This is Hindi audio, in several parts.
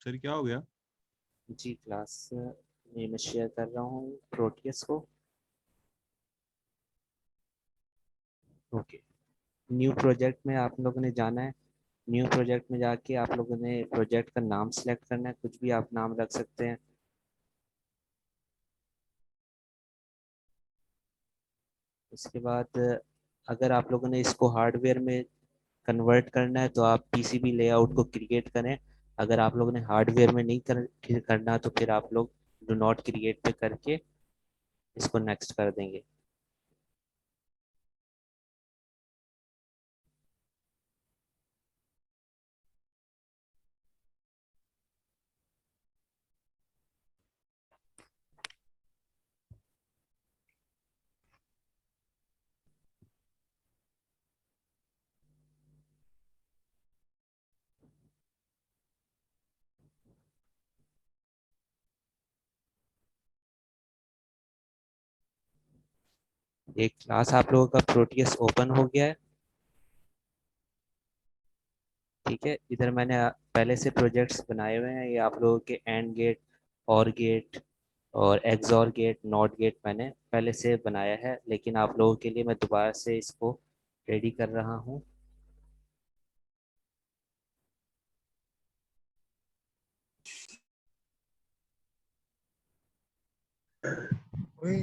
सर क्या हो गया? जी क्लास में मैं शेयर कर रहा हूँ प्रोटियस को। ओके। न्यू प्रोजेक्ट में आप लोगों ने जाना है। न्यू प्रोजेक्ट में जाके आप लोगों ने प्रोजेक्ट का नाम सेलेक्ट करना है, कुछ भी आप नाम रख सकते हैं। उसके बाद अगर आप लोगों ने इसको हार्डवेयर में कन्वर्ट करना है तो आप पीसीबी लेआउट को क्रिएट करें। अगर आप लोगों ने हार्डवेयर में नहीं करना तो फिर आप लोग डू नॉट क्रिएट पे करके इसको नेक्स्ट कर देंगे। एक क्लास आप लोगों का प्रोटियस ओपन हो गया है। ठीक है, इधर मैंने पहले से प्रोजेक्ट्स बनाए हुए हैं। ये आप लोगों के एंड गेट, और गेट और एक्सॉर गेट, नॉट गेट मैंने पहले से बनाया है, लेकिन आप लोगों के लिए मैं दोबारा से इसको रेडी कर रहा हूँ। ओए,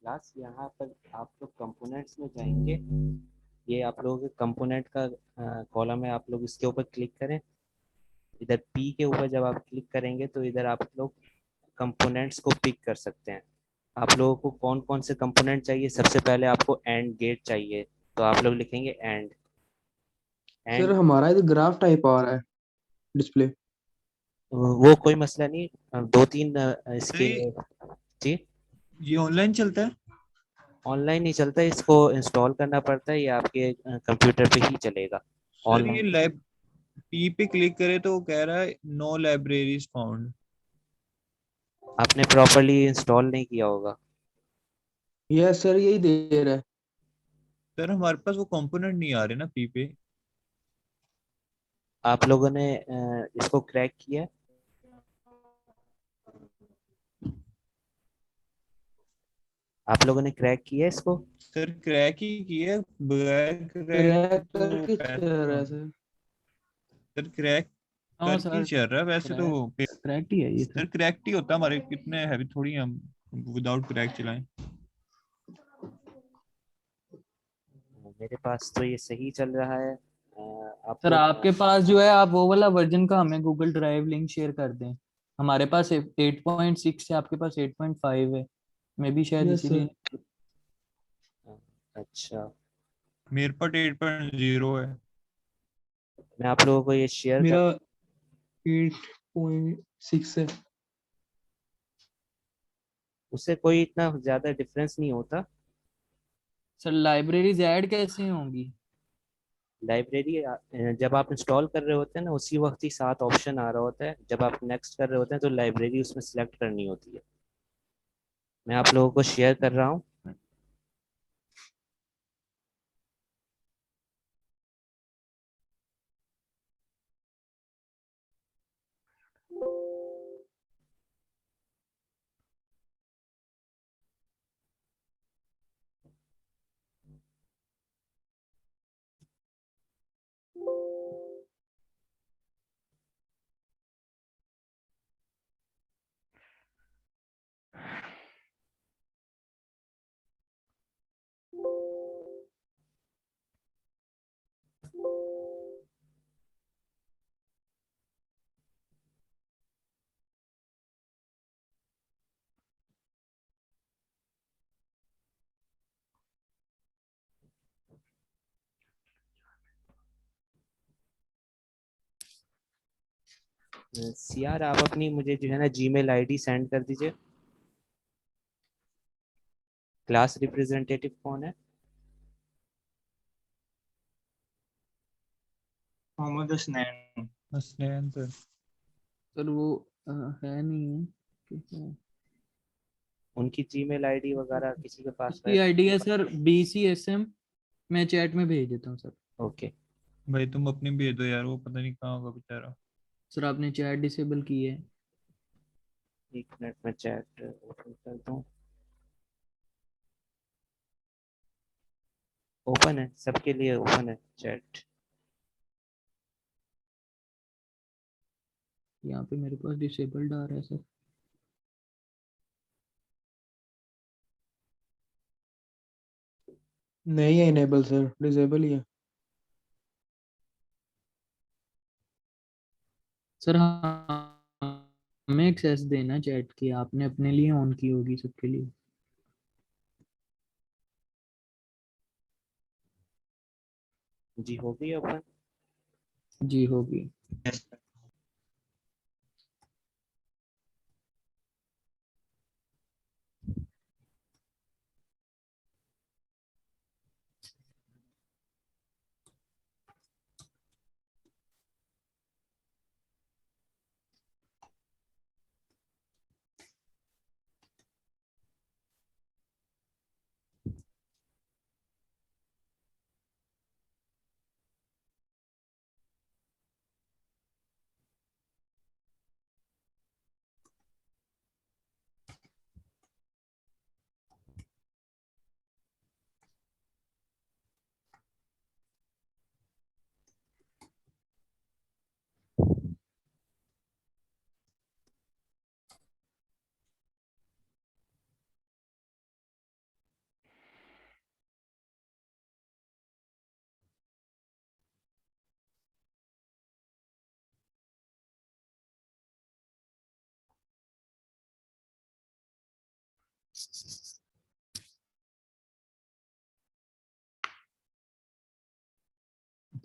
क्लास यहाँ पर आप लोग कंपोनेंट्स में जाएंगे। ये आप लोगों के कंपोनेंट का कॉलम है, आप लोग इसके ऊपर क्लिक करें। इधर पी के ऊपर जब आप क्लिक करेंगे तो इधर आप लोग कंपोनेंट्स को पिक कर सकते हैं। आप लोगों को कौन कौन से कंपोनेंट चाहिए? सबसे पहले आपको एंड गेट चाहिए, तो आप लोग लिखेंगे एंड। सर एंड हमारा इधर ग्राफ टाइप आ रहा है डिस्प्ले। वो कोई मसला नहीं। दो तीन सर इसके। जी। ये ऑनलाइन चलता है? ऑनलाइन नहीं चलता, इसको इंस्टॉल करना पड़ता है, ये आपके कंप्यूटर पे ही चलेगा। सर ये ऑनलाइन। लैब पी पे क्लिक करे तो वो कह रहा है नो लाइब्रेरीज फाउंड। आपने प्रॉपरली इंस्टॉल नहीं किया होगा। यस सर यही दे रहा है। सर हमारे पास वो कंपोनेंट नहीं आ रहे ना पी पे। आप लोगों ने इसको क्रैक किया? आप लोगों ने क्रैक किया इसको? सर क्रैक ही किया, बगैर क्रैक क्रैक तो करके चल पैसे रहा है मांग। सर। सर क्रैक हाँ करके ही सर चल रहा है वैसे तो क्रैक वो क्रैक ही है ये सर सर। क्रैक्ट ही होता है, हमारे कितने हैवी थोड़ी हैं हम विदाउट क्रैक चलाएं। मेरे पास तो ये सही चल रहा है। आप सर लोग आपके पास जो है आप वो वाला वर्जन का हमें गूगल ड्राइव लिंक शेयर कर दें। हमारे पास 8.6 है, आपके पास 8.5 है। मे बी शायद यस सर। इसीलिए। अच्छा, मेरे पास 8.0 है। मैं आप लोगों को ये शेयर कर। मेरा 8.6 है। उससे कोई इतना ज़्यादा डिफरेंस नहीं होता। सर लाइब्रेरीज ऐड कैसे होंगी? लाइब्रेरी जब आप इंस्टॉल कर रहे होते हैं ना, उसी वक्त ही साथ ऑप्शन आ रहा होता है। जब आप नेक्स्ट कर रहे होते हैं तो लाइब्रेरी उसमें सिलेक्ट करनी होती है। मैं आप लोगों को शेयर कर रहा हूँ। सीआर आप अपनी मुझे जो है ना जीमेल आईडी सेंड कर दीजिए। क्लास रिप्रेजेंटेटिव कौन है? मोहम्मद हसनैन। हसनैन सर। सर वो है नहीं है, ठीक है। उनकी जीमेल आईडी वगैरह किसी के पास उसकी है? आईडी है सर BCSM, मैं चैट में भेज देता हूँ सर। ओके। भाई तुम अपनी भेज दो यार, वो पता नहीं कहाँ होगा बेचारा। सर आपने चैट डिसेबल की है। एक मिनट में चैट ओपन करता हूँ। ओपन है, सबके लिए ओपन है चैट। यहाँ पे मेरे पास डिसेबल्ड आ रहा है सर। नहीं है इनेबल सर, डिसेबल ही है। सर हमें एक्सेस देना चैट की, आपने अपने लिए ऑन की होगी सबके लिए। जी हो गई ओपन। जी होगी।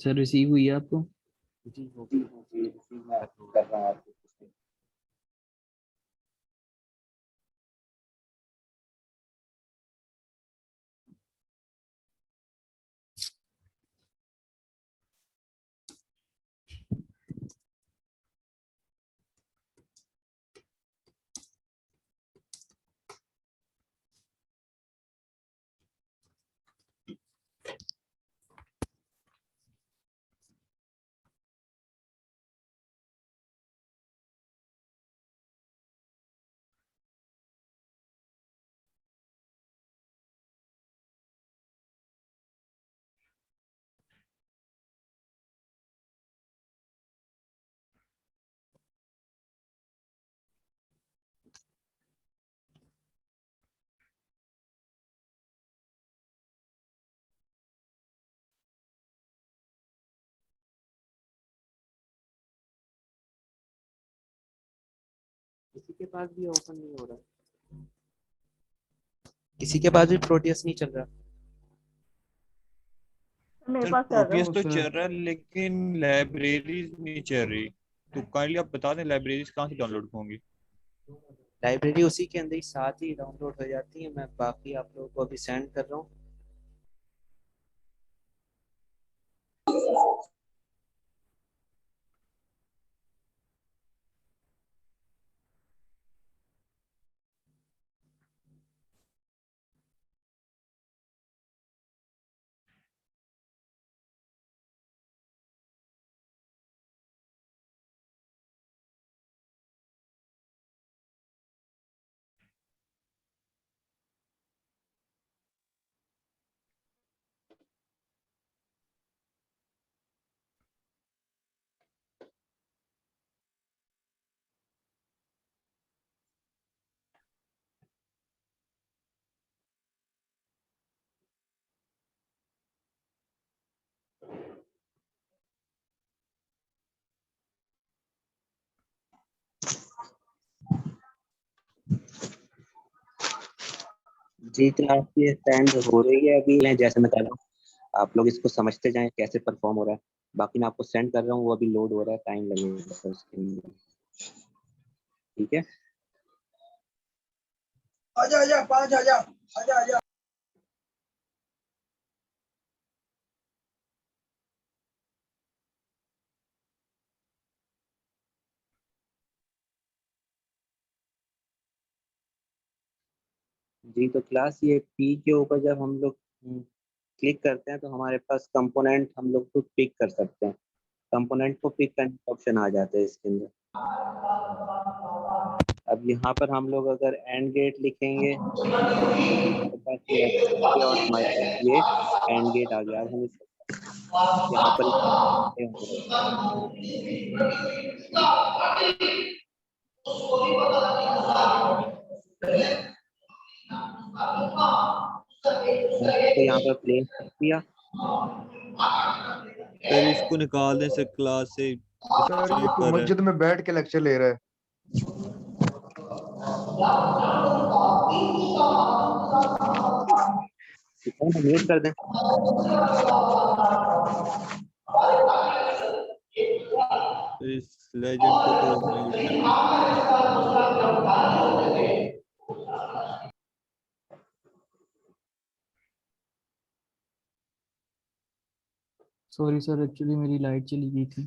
सर रिसीव हुई है आपको? जी हो गई, हो गई, रिसीव मैं कर रहा हूँ आपको। किसी के पास भी ओपन नहीं हो रहा, किसी के पास भी प्रोटियस नहीं चल रहा। मेरे सर पास चल रहा प्रोटियस है। तो चल रहा है लेकिन लाइब्रेरीज नहीं चल रही। तो काइंडली आप बता दें लाइब्रेरीज कहाँ से डाउनलोड होंगी। लाइब्रेरी उसी के अंदर ही साथ ही डाउनलोड हो जाती है। मैं बाकी आप लोगों को अभी सेंड कर रहा हूँ। जी क्लास ये सेंड हो रही है अभी। मैं जैसे मैं कर रहा हूँ, आप लोग इसको समझते जाएं कैसे परफॉर्म हो रहा है। बाकी मैं आपको सेंड कर रहा हूँ, वो अभी लोड हो रहा है, टाइम लगेगा उसके लिए। ठीक है। जी तो क्लास ये पी के ऊपर जब हम लोग क्लिक करते हैं तो हमारे पास कंपोनेंट हम लोग को पिक कर सकते हैं। कंपोनेंट को पिक करने का ऑप्शन आ जाता है इसके अंदर। अब यहाँ पर हम लोग अगर एंड गेट लिखेंगे तो पास ये है और हमारे पास ये एंड गेट आ गया। अब हम यहाँ पर तो यहाँ पर प्लेस किया। सर इसको निकाल दें सर क्लास से, सर ये तो स्लीपर है। मस्जिद में बैठ के लेक्चर ले रहा है। म्यूट कर दें। इस लेजेंड को तो म्यूट कर दें। सॉरी सर, एक्चुअली मेरी लाइट चली गई थी।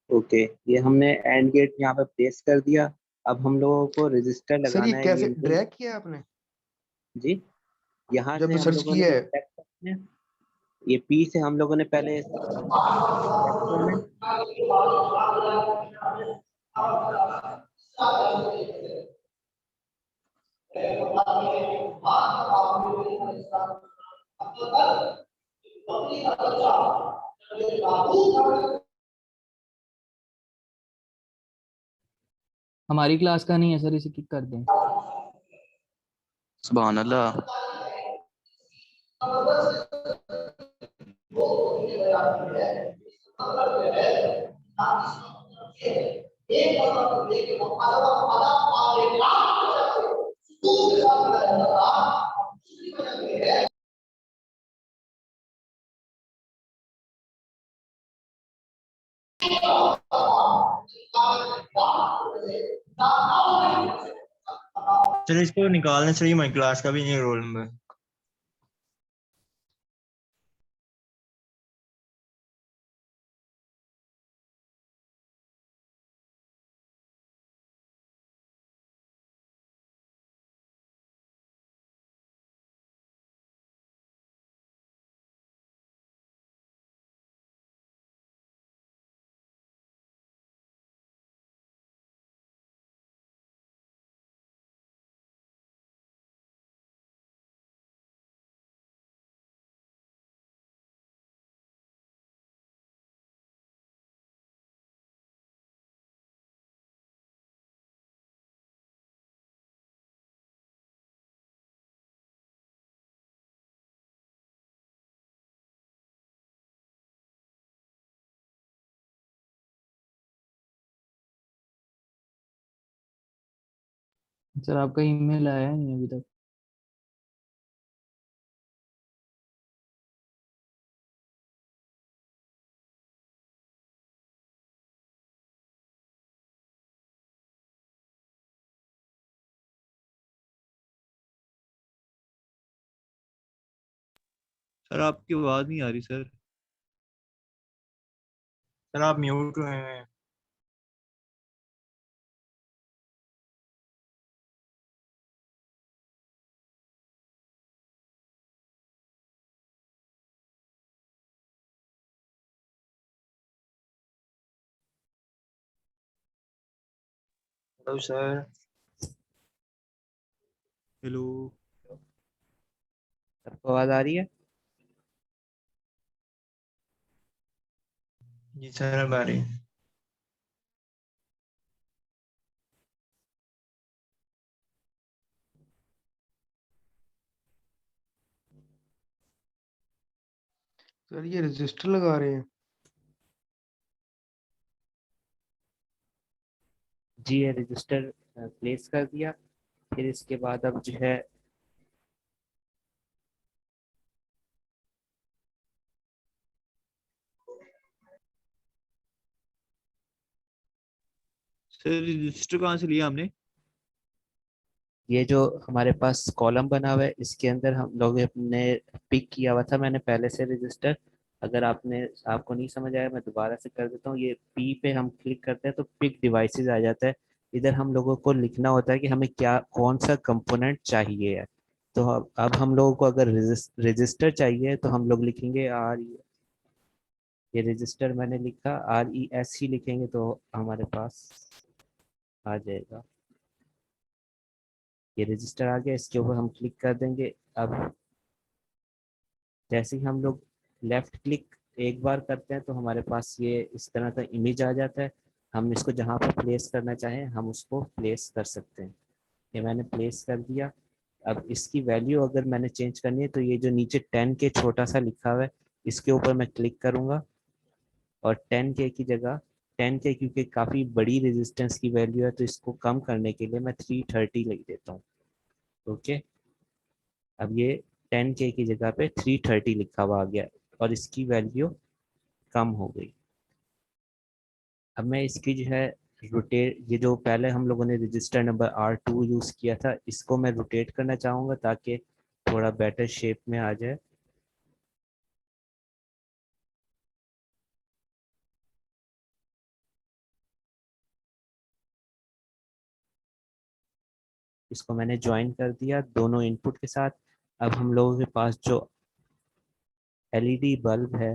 ओके, ये हमने एंड गेट यहाँ पे प्लेस कर दिया। अब हम लोगों को रजिस्टर सर लगाना ये है कैसे यूजर। ड्रैग किया आपने जी, यहाँ से जब हम सर्च लोगों ने किया है? select करना है। ये पी से हम लोगों ने पहले select करना है। हमारी क्लास का नहीं है सर, इसे किक कर दें। सुभान अल्लाह। चलिए इसको निकालने से ही हमारी क्लास का भी नहीं रोल नंबर। सर आपका ईमेल आया नहीं अभी तक। सर आपकी आवाज नहीं आ रही सर। सर आप म्यूट हुए हैं। Hello sir. हेलो सबको आवाज आ रही है? जी सर अब आ रही है। सर ये रजिस्टर लगा रहे हैं। जी ये रजिस्टर प्लेस कर दिया। फिर इसके बाद अब जो है सर रजिस्टर कहाँ से लिया हमने? ये जो हमारे पास कॉलम बना हुआ है इसके अंदर हम लोग ने पिक किया हुआ था मैंने पहले से रजिस्टर। अगर आपको नहीं समझ आया मैं दोबारा से कर देता हूँ। ये पी पे हम क्लिक करते हैं तो पिक डिवाइसेस आ जाता है। इधर हम लोगों को लिखना होता है कि हमें क्या कौन सा कंपोनेंट चाहिए है। तो अब हम लोगों को अगर रजिस्टर चाहिए तो हम लोग लिखेंगे आर। ये रजिस्टर मैंने लिखा RES ही लिखेंगे तो हमारे पास आ जाएगा। ये रजिस्टर आ गया, इसके ऊपर हम क्लिक कर देंगे। अब जैसे ही हम लोग लेफ्ट क्लिक एक बार करते हैं तो हमारे पास ये इस तरह का इमेज आ जाता है। हम इसको जहाँ पर प्लेस करना चाहें हम उसको प्लेस कर सकते हैं। ये मैंने प्लेस कर दिया। अब इसकी वैल्यू अगर मैंने चेंज करनी है तो ये जो नीचे 10K छोटा सा लिखा हुआ है इसके ऊपर मैं क्लिक करूंगा और 10K की जगह 10K क्योंकि काफ़ी बड़ी रेजिस्टेंस की वैल्यू है तो इसको कम करने के लिए मैं 330 लिख देता हूँ। ओके, अब ये 10K की जगह पे 330 लिखा हुआ आ गया और इसकी वैल्यू कम हो गई। अब मैं इसकी जो है रोटेट, ये जो पहले हम लोगों ने रजिस्टर नंबर R2 यूज़ किया था इसको मैं रोटेट करना चाहूँगा ताकि थोड़ा बेटर शेप में आ जाए। इसको मैंने ज्वाइन कर दिया दोनों इनपुट के साथ। अब हम लोगों के पास जो LED बल्ब है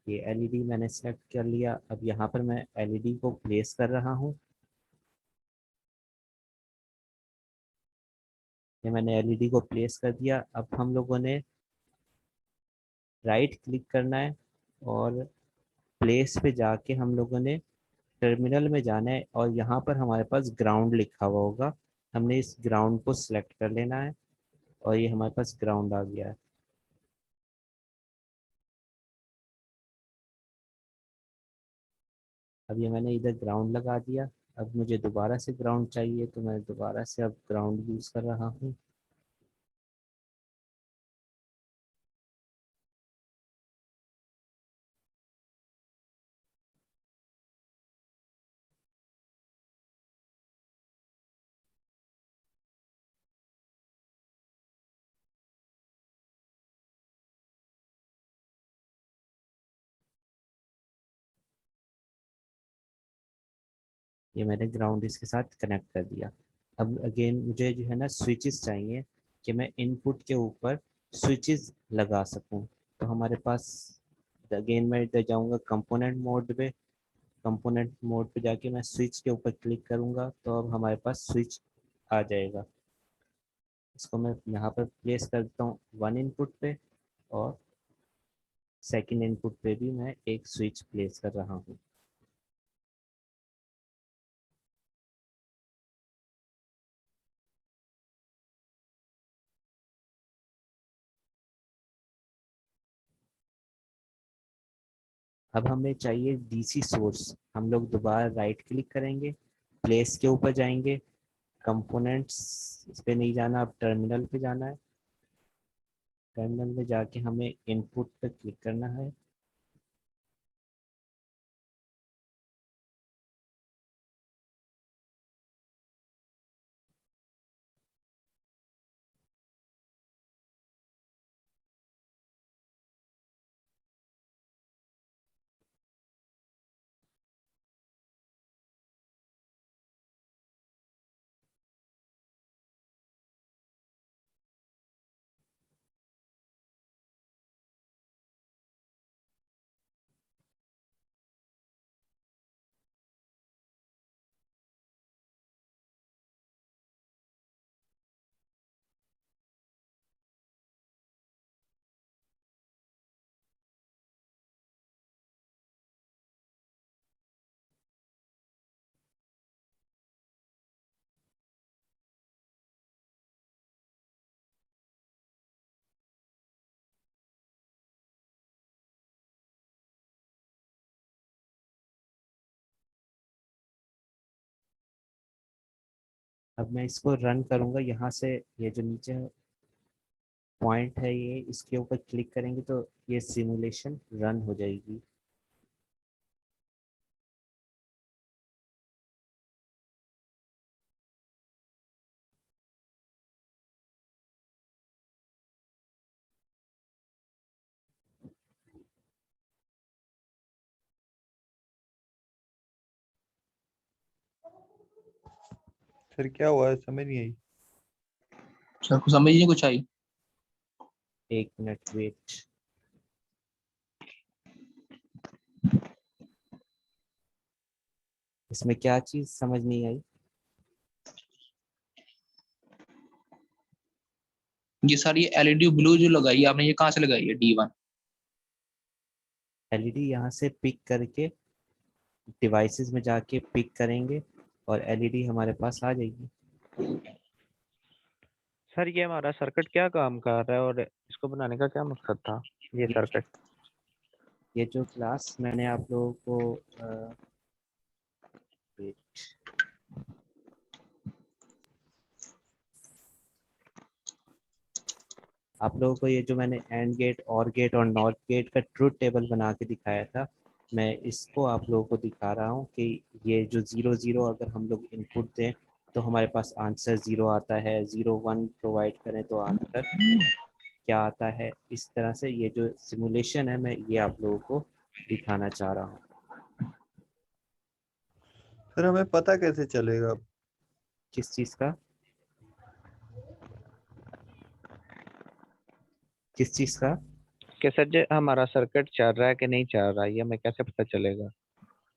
ये LED मैंने सेलेक्ट कर लिया। अब यहाँ पर मैं LED को प्लेस कर रहा हूँ। ये मैंने LED को प्लेस कर दिया। अब हम लोगों ने राइट क्लिक करना है और प्लेस पे जाके हम लोगों ने टर्मिनल में जाना है और यहाँ पर हमारे पास ग्राउंड लिखा हुआ होगा। हमने इस ग्राउंड को सिलेक्ट कर लेना है और ये हमारे पास ग्राउंड आ गया है। अब ये मैंने इधर ग्राउंड लगा दिया। अब मुझे दोबारा से ग्राउंड चाहिए तो मैं दोबारा से अब ग्राउंड यूज़ कर रहा हूँ। ये मैंने ग्राउंड इसके साथ कनेक्ट कर दिया। अब अगेन मुझे जो है ना स्विचेस चाहिए कि मैं इनपुट के ऊपर स्विचेस लगा सकूं। तो हमारे पास अगेन मैं इधर जाऊंगा कंपोनेंट मोड पे। कंपोनेंट मोड पे जाके मैं स्विच के ऊपर क्लिक करूंगा तो अब हमारे पास स्विच आ जाएगा। इसको मैं यहाँ पर प्लेस करता हूँ वन इनपुट पे और सेकंड इनपुट पे भी मैं एक स्विच प्लेस कर रहा हूँ। अब हमें चाहिए DC सोर्स। हम लोग दोबारा राइट क्लिक करेंगे, प्लेस के ऊपर जाएंगे, कंपोनेंट्स इस पे नहीं जाना, अब टर्मिनल पे जाना है। टर्मिनल में जाके हमें इनपुट पे क्लिक करना है। अब मैं इसको रन करूंगा यहाँ से। ये जो नीचे पॉइंट है ये इसके ऊपर क्लिक करेंगे तो ये सिमुलेशन रन हो जाएगी। सर क्या हुआ, समझ नहीं आई। सर को समझ नहीं कुछ आई। एक मिनट वेट। इसमें क्या चीज समझ नहीं आई? ये सर ये एलईडी ब्लू जो लगाई है आपने, ये कहाँ से लगाई है D1? एलईडी यहाँ से पिक करके डिवाइसेस में जाके पिक करेंगे और एलईडी हमारे पास आ जाएगी। सर ये हमारा सर्किट क्या काम कर रहा है और इसको बनाने का क्या मकसद था, ये ये- सर्किट? ये जो क्लास मैंने आप लोगों को wait, आप लोगों को ये जो मैंने एंड गेट और गेट और नॉट गेट का ट्रुथ टेबल बना के दिखाया था, मैं इसको आप लोगों को दिखा रहा हूँ कि ये जो 0 0 अगर हम लोग इनपुट दें तो हमारे पास आंसर 0 आता है, 0 1 प्रोवाइड करें तो आंसर क्या आता है। इस तरह से ये जो सिमुलेशन है मैं ये आप लोगों को दिखाना चाह रहा हूँ। सर हमें पता कैसे चलेगा? किस चीज़ का? किस चीज़ का? कि सर जो हमारा सर्किट चल रहा है कि नहीं चल रहा है, ये हमें कैसे पता चलेगा?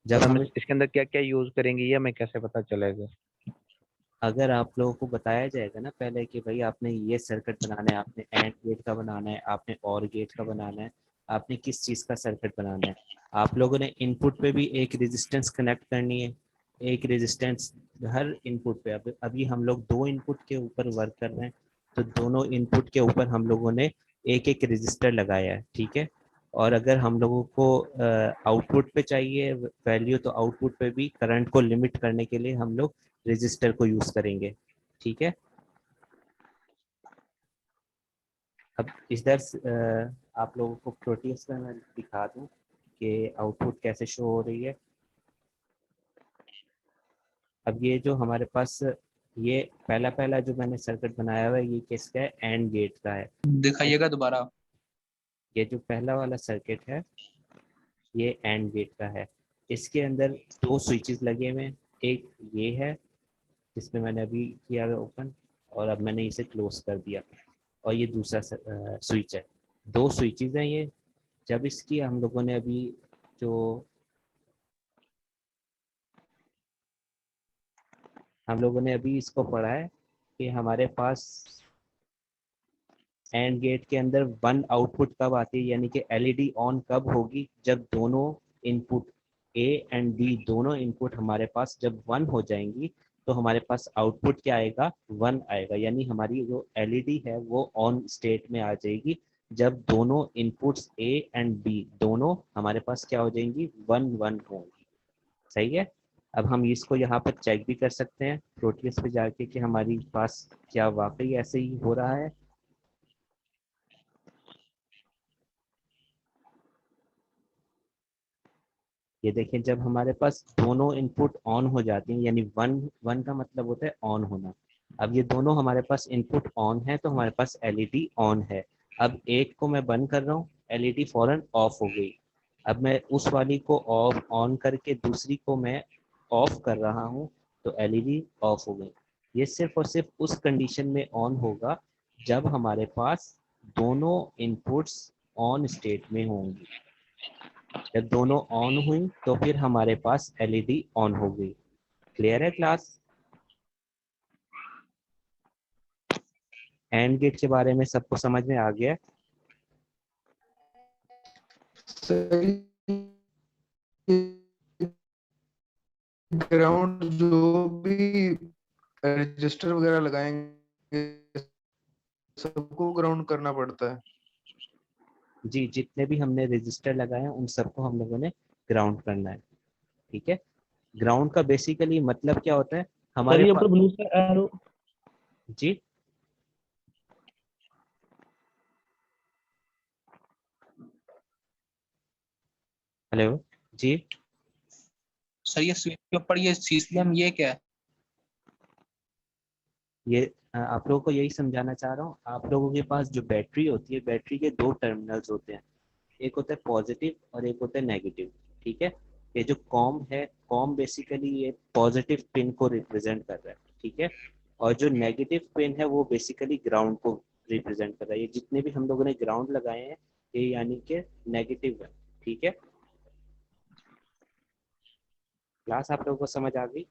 जब और हम हम इसके अंदर क्या क्या यूज करेंगे, ये हमें कैसे पता चलेगा? अगर आप लोगों को बताया जाएगा ना पहले कि भाई आपने ये सर्किट बनाना है, आपने एंड गेट का बनाना है, आपने और गेट का बनाना है, आपने किस चीज़ का सर्किट बनाना है, आप लोगों ने इनपुट पे भी एक रेजिस्टेंस कनेक्ट करनी है, एक रेजिस्टेंस हर इनपुट पे। अभी हम लोग 2 इनपुट के ऊपर वर्क कर रहे हैं, तो दोनों इनपुट के ऊपर हम लोगों ने एक एक रजिस्टर लगाया है, ठीक है। और अगर हम लोगों को आउटपुट पे चाहिए वैल्यू, तो आउटपुट पे भी करंट को लिमिट करने के लिए हम लोग रजिस्टर को यूज करेंगे, ठीक है। अब इधर आप लोगों को प्रोटीएस का मैं दिखा दूं कि आउटपुट कैसे शो हो रही है। अब ये जो हमारे पास ये पहला पहला जो मैंने सर्किट बनाया हुआ है, ये किसका है? एंड गेट का है। दिखाइएगा दोबारा। ये जो पहला वाला सर्किट है ये एंड गेट का है। इसके अंदर 2 स्विचेस लगे हुए हैं, एक ये है जिसमें मैंने अभी किया है ओपन, और अब मैंने इसे क्लोज कर दिया, और ये दूसरा स्विच है। 2 स्विचेस हैं ये। जब इसकी हम लोगों ने अभी जो हम लोगों ने अभी इसको पढ़ा है कि हमारे पास एंड गेट के अंदर 1 आउटपुट कब आती है, यानी कि एलईडी ऑन कब होगी? जब दोनों इनपुट ए एंड बी दोनों इनपुट हमारे पास जब 1 हो जाएंगी तो हमारे पास आउटपुट क्या आएगा? 1 आएगा, यानी हमारी जो एलईडी है वो ऑन स्टेट में आ जाएगी जब दोनों इनपुट्स ए एंड बी दोनों हमारे पास क्या हो जाएंगी? 1 1 होंगी। सही है। अब हम इसको यहाँ पर चेक भी कर सकते हैं प्रोटीएस पे जाके कि हमारी पास क्या वाकई ऐसे ही हो रहा है। ये देखें, जब हमारे पास दोनों इनपुट ऑन हो जाती हैं, यानी 1 1 का मतलब होता है ऑन होना। अब ये दोनों हमारे पास इनपुट ऑन है तो हमारे पास एलईडी ऑन है। अब एक को मैं बंद कर रहा हूँ, एलईडी फौरन ऑफ हो गई। अब मैं उस वाली को ऑफ ऑन करके दूसरी को मैं ऑफ कर रहा हूँ तो एलईडी ऑफ हो गई। ये सिर्फ और सिर्फ उस कंडीशन में ऑन होगा जब हमारे पास दोनों इनपुट्स ऑन स्टेट में होंगी। जब दोनों ऑन हुई तो फिर हमारे पास एलईडी ऑन हो गई। क्लियर है क्लास? एंड गेट के बारे में सबको समझ में आ गया? ग्राउंड जो भी रजिस्टर वगैरह लगाएंगे सबको ग्राउंड करना पड़ता है। जी, जितने भी हमने रजिस्टर लगाए हैं उन सबको हम लोगों ने ग्राउंड करना है, ठीक है। ग्राउंड का बेसिकली मतलब क्या होता है? सर हमारे ये पास ऊपर ब्लू से एरो। जी हेलो जी, सर ये स्विच के ऊपर ये सीसीएम ये क्या है? ये आप लोगों को यही समझाना चाह रहा हूँ। आप लोगों के पास जो बैटरी होती है, बैटरी के 2 टर्मिनल्स होते हैं, एक होता है पॉजिटिव और एक होता है नेगेटिव, ठीक है। ये जो कॉम है, कॉम बेसिकली ये पॉजिटिव पिन को रिप्रेजेंट कर रहा है, ठीक है। और जो नेगेटिव पिन है वो बेसिकली ग्राउंड को रिप्रेजेंट कर रहा है। ये जितने भी हम लोगों ने ग्राउंड लगाए हैं ये यानी कि नेगेटिव है, ठीक है। क्लास आप लोगों को समझ आ गई?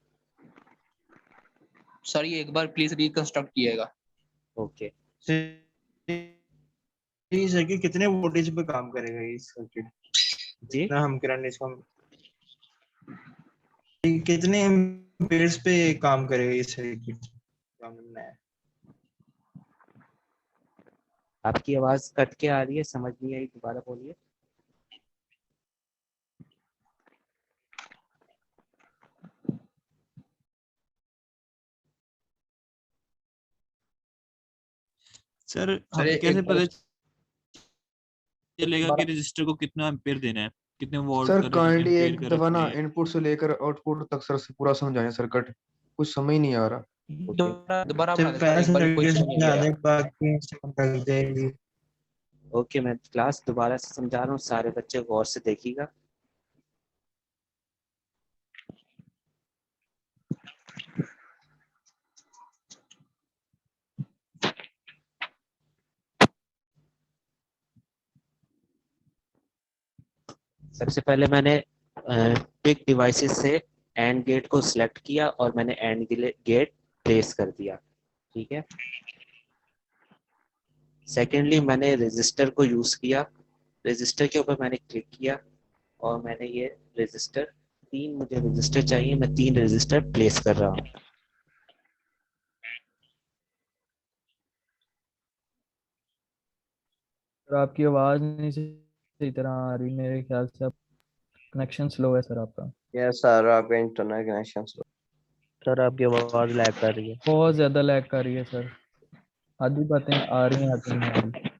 सर ये एक बार प्लीज रिकंस्ट्रक्ट कीजिएगा। ओके। ये सर्किट कितने वोल्टेज पे काम करेगा ये सर्किट? जी जितना हम करंट इसको ये कितने एम्पेयर्स पे काम करेगा ये सर्किट? आपकी आवाज कट के आ रही है, समझ नहीं आई, दोबारा बोलिए। सर सर हमें एक कैसे बार पता चलेगा कि रजिस्टर को कितना एम्पेयर देना है, कितने वोल्ट सर का काइंडली एम्पेयर एक का दफा ना रखना है? इनपुट से लेकर आउटपुट तक सर से पूरा समझाएं सर्किट, कुछ समझ नहीं आ रहा। दोबारा बना सिर्फ दे सर, पहला एक बार कोई सर्किट समझ नहीं समझा आया। दे, बाकी समझ जाएगी। ओके, मैं क्लास दोबारा से समझा रहा हूँ, सारे बच्चे गौर से देखिएगा। सबसे पहले मैंने पिक डिवाइसेस से एंड गेट को सिलेक्ट किया और मैंने एंड गेट प्लेस कर दिया, ठीक है। सेकेंडली मैंने रजिस्टर को यूज किया, रजिस्टर के ऊपर मैंने क्लिक किया और मैंने ये रजिस्टर, 3 मुझे रजिस्टर चाहिए, मैं 3 रजिस्टर प्लेस कर रहा हूँ। सर आपकी आवाज नहीं सही तरह आ रही, मेरे ख्याल से आप कनेक्शन स्लो है सर आपका। यस सर, आपका इंटरनेट कनेक्शन सर आपकी आवाज लैग कर रही है। बहुत ज्यादा लैग कर रही है सर, आधी बातें आ रही हैं आधी नहीं आ रही।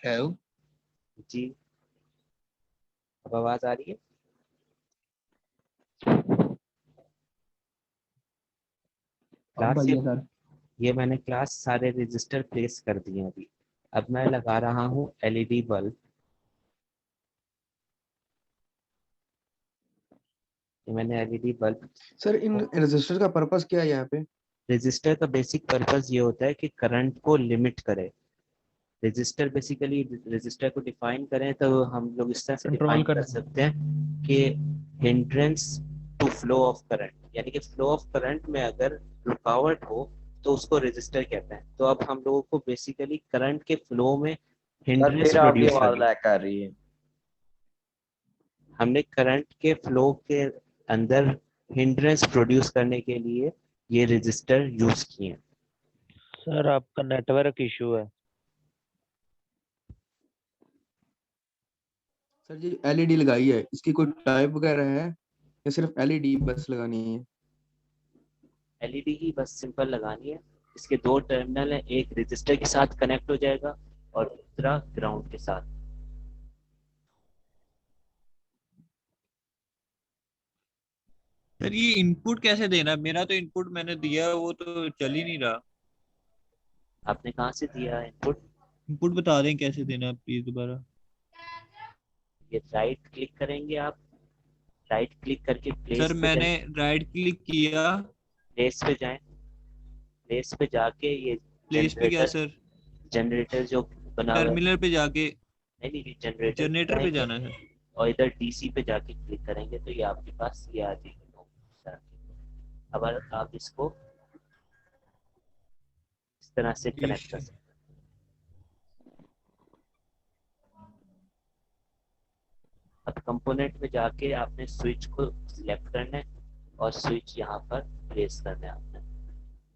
हेलो जी, अब आवाज आ रही है? अब क्लास भैया सर ये मैंने क्लास सारे रजिस्टर प्लेस कर दिए अभी। अब मैं लगा रहा हूँ एलईडी बल्ब। ये मैंने LED bulb. Sir in register का पर्पस क्या है यहाँ पे? रजिस्टर का बेसिक पर्पस ये होता है कि करंट को लिमिट करे। रजिस्टर बेसिकली, रजिस्टर को डिफाइन करें तो हम लोग इस तरह से कंट्रोल डिफाइन कर कर सकते हैं कि hindrance to flow of current, यानी कि फ्लो ऑफ करंट में अगर रुकावट हो तो उसको रजिस्टर कहते हैं। तो अब हम लोगों को बेसिकली करंट के फ्लो में सर हिंड्रेंस फिर आपकी प्रोड्यूस आवाज करनी। लैग कर रही है। हमने करंट के फ्लो के अंदर हिंड्रेंस प्रोड्यूस करने के लिए ये रजिस्टर यूज किए हैं। सर आपका नेटवर्क इशू है। सर जी एलईडी लगाई है, इसकी कोई टाइप वगैरह है या सिर्फ एलईडी बस लगानी है? एलईडी ही बस सिंपल लगानी है। इसके 2 टर्मिनल हैं, एक रजिस्टर के साथ कनेक्ट हो जाएगा और दूसरा ग्राउंड के साथ। सर ये इनपुट कैसे देना? मेरा तो इनपुट मैंने दिया, वो तो चल ही नहीं रहा। आपने कहाँ से दिया इनपुट? इनपुट बता दें कैसे देना प्लीज दोबारा। ये राइट क्लिक करेंगे आप, राइट क्लिक करके सर मैंने राइट क्लिक किया, प्लेस पे जाएं। प्लेस पे जाके ये प्लेस पे गया जनरेटर, सर, जनरेटर जो बना हुआ है, टर्मिनल पे जाके नहीं जनरेटर जनरेटर पे जाना है। और इधर डीसी पे जाके क्लिक करेंगे तो ये आपके पास ये आ जाएगा। अब आप इसको इस तरह से कनेक्ट कर सकते हैं। अब कंपोनेंट में जाके आपने स्विच को सिलेक्ट करना है और स्विच यहाँ पर प्लेस करना है आपने।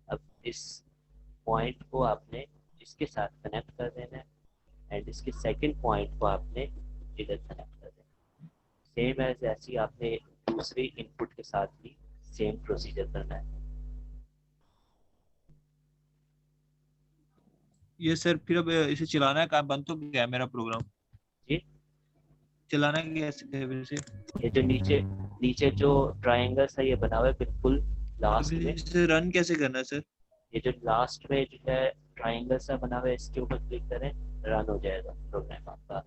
अब इस पॉइंट को आपने इसके साथ कनेक्ट कर देना है एंड इसके सेकंड पॉइंट को आपने इधर कनेक्ट कर दें। सेम है जैसे ही आपने दूसरे इनपुट के साथ भी सेम प्रोसीजर करना है। ये सर फिर अब इसे चलाना है, काम बंद तो गया है मेरा प्रोग्राम, जी चलाना कैसे है वैसे? ये जो नीचे नीचे जो ट्रायंगल सा ये बना हुआ है बिल्कुल लास्ट अभी में, इसे रन कैसे करना है सर? ये जो लास्ट में जो है ट्रायंगल सा बना हुआ है इसके ऊपर क्लिक करें, रन हो जाएगा प्रोग्राम आपका।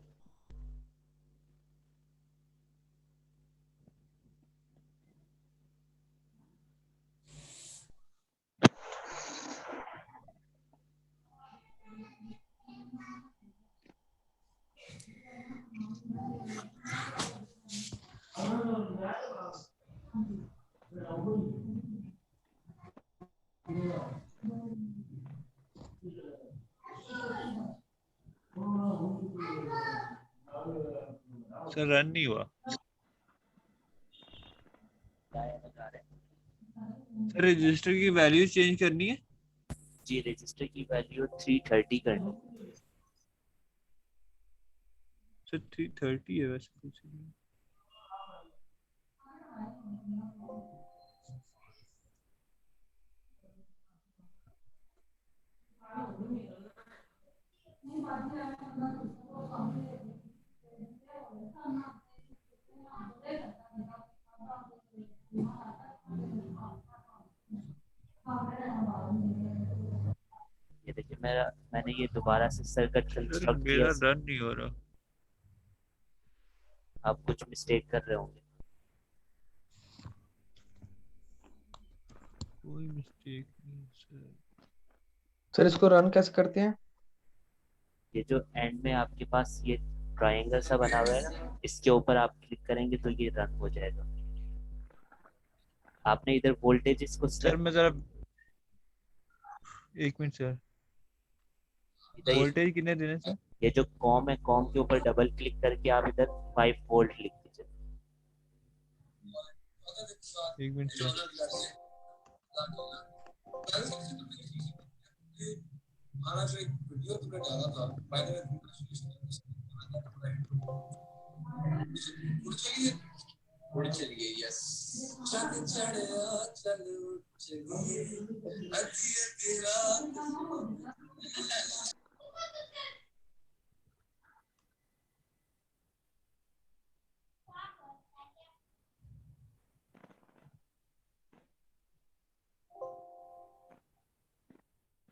सर रन नहीं हुआ लगा रहे हैं। सर। रजिस्टर की वैल्यू चेंज करनी है? जी रजिस्टर की वैल्यू 330 करनी है। सर 330 है वैसे कुछ नहीं। ये देखिए मैंने ये दोबारा से सर्किट सर कंस्ट्रक्ट किया। मेरा रन नहीं हो रहा। आप कुछ मिस्टेक कर रहे होंगे। कोई मिस्टेक नहीं सर। सर इसको रन कैसे करते हैं? ये जो एंड में आपके पास ये ट्रायंगल सा बना हुआ है ना, इसके ऊपर आप क्लिक करेंगे तो ये रन हो जाएगा। आपने इधर वोल्टेज इसको सर मैं जरा एक मिनट सर, इधर वोल्टेज कितने देने सर? ये जो कॉम है कॉम के ऊपर डबल क्लिक करके आप इधर 5 वोल्ट लिख दीजिए। एक मिनट सर।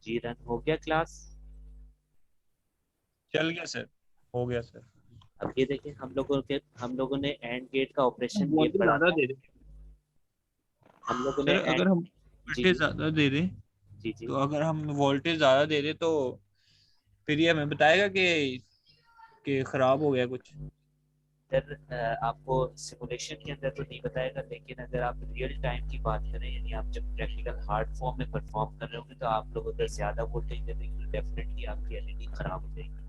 जी रन हो गया क्लास। चल गया सर, हो गया सर। अब ये देखिए हम लोगों ने एंड गेट का ऑपरेशन ये वोल्टेज पढ़ा ज्यादा था। दे दें हम लोगों ने सर, अगर हम जी वोल्टेज ज्यादा दे दें, जी जी तो अगर हम वोल्टेज ज्यादा दे दें तो फिर ये हमें बताएगा कि खराब हो गया कुछ? सर आपको सिमुलेशन के अंदर तो नहीं बताएगा, लेकिन अगर आप रियल टाइम की बात करें यानी आप जब प्रैक्टिकल हार्ड फॉर्म में परफॉर्म कर रहे होंगे तो आप लोग अगर ज्यादा वोल्टेज दे देंगे तो डेफिनेटली आपकी एलईडी खराब हो जाएगी।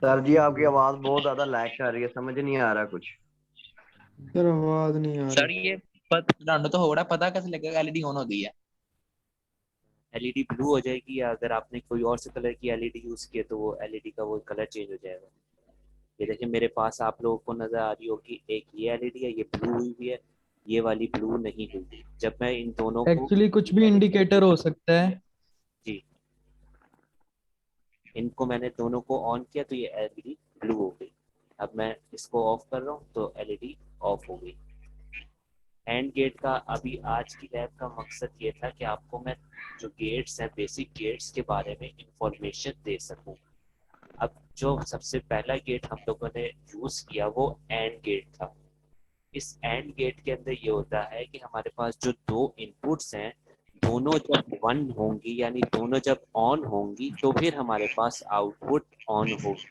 सर जी आपकी आवाज बहुत ज्यादा लैग कर रही है, समझ नहीं आ रहा कुछ। सर आवाज नहीं आ सर रही। ये तो हो रहा पता कैसे लगेगा एलईडी ऑन हो गई है? एलईडी ब्लू हो जाएगी, या अगर आपने कोई और से कलर की एलईडी यूज की है तो वो एलईडी का वो कलर चेंज हो जाएगा। ये देखिए मेरे पास आप लोगों को नजर आ रही होगी, एक ये एलईडी है, ये ब्लू हुई हुई है, ये वाली ब्लू नहीं हुई। जब मैं इन दोनों को एक्चुअली कुछ भी इंडिकेटर हो सकता है। जी इनको मैंने दोनों को ऑन किया तो ये एलईडी ब्लू हो गई। अब मैं इसको ऑफ कर रहा हूँ तो एलईडी ऑफ हो गई। एंड गेट का अभी आज की लैब का मकसद ये था कि आपको मैं जो गेट्स हैं बेसिक गेट्स के बारे में इंफॉर्मेशन दे सकूं। अब जो सबसे पहला गेट हम लोगों ने यूज किया वो एंड गेट था। इस एंड गेट के अंदर ये होता है कि हमारे पास जो दो इनपुट्स हैं दोनों जब वन होंगी यानी दोनों जब ऑन होंगी तो फिर हमारे पास आउटपुट ऑन होगी।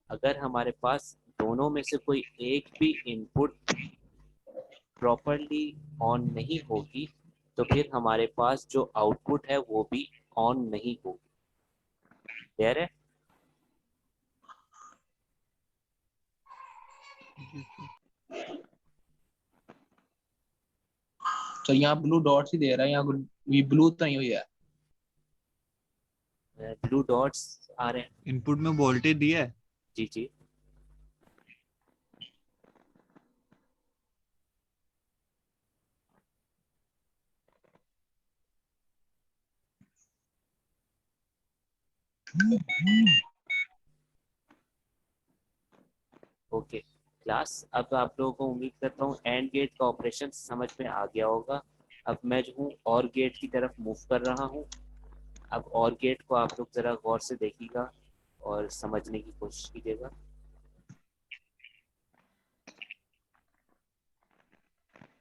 अगर हमारे पास दोनों में से कोई एक भी इनपुट प्रॉपरली ऑन नहीं होगी तो फिर हमारे पास जो आउटपुट है वो भी ऑन नहीं होगी। क्लियर है? तो यहाँ ब्लू डॉट्स ही दे रहा है, यहाँ ये ब्लू तो नहीं हुई है। ब्लू डॉट्स आ रहे हैं। इनपुट में वोल्टेज दिया है। जी जी। ओके क्लास, अब आप लोगों को उम्मीद करता हूँ एंड गेट का ऑपरेशन समझ में आ गया होगा। अब मैं जो हूँ और गेट की तरफ मूव कर रहा हूँ। अब और गेट को आप लोग जरा गौर से देखिएगा और समझने की कोशिश कीजिएगा।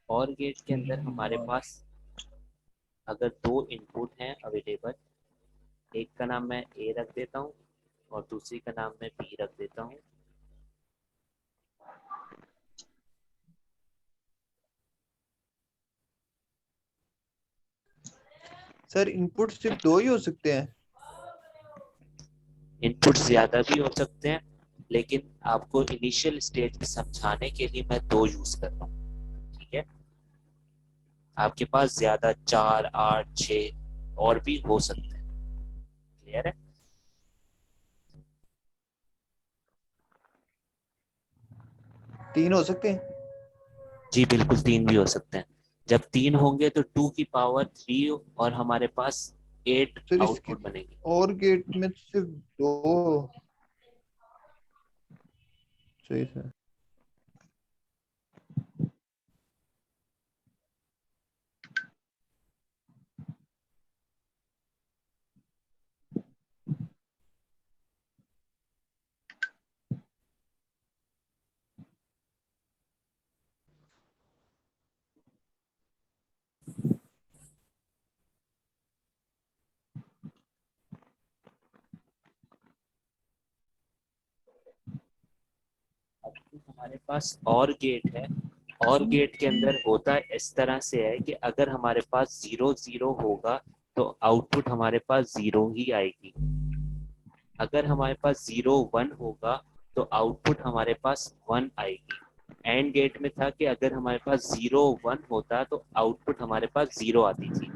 और गेट के अंदर हमारे पास अगर दो इनपुट हैं अवेलेबल, एक का नाम मैं ए रख देता हूँ और दूसरी का नाम मैं बी रख देता हूँ। सर इनपुट सिर्फ 2 ही हो सकते हैं? इनपुट ज्यादा भी हो सकते हैं, लेकिन आपको इनिशियल स्टेज में समझाने के लिए मैं 2 यूज कर रहा हूँ। ठीक है, आपके पास ज्यादा 4, 8, 6 और भी हो सकते हैं। क्लियर है? तीन हो सकते हैं? जी बिल्कुल 3 भी हो सकते हैं। जब 3 होंगे तो 2 की पावर 3 और हमारे पास 8 सर इसके आउटपुट बनेगी। और गेट में तो सिर्फ 2। सही सर। अब हमारे पास और गेट है। और गेट के अंदर होता इस तरह से है कि अगर हमारे पास 0 0 होगा तो आउटपुट हमारे पास 0 ही आएगी। अगर हमारे पास 0 1 होगा तो आउटपुट हमारे पास 1 आएगी। एंड गेट में था कि अगर हमारे पास 0 1 होता तो आउटपुट हमारे पास 0 आती थी,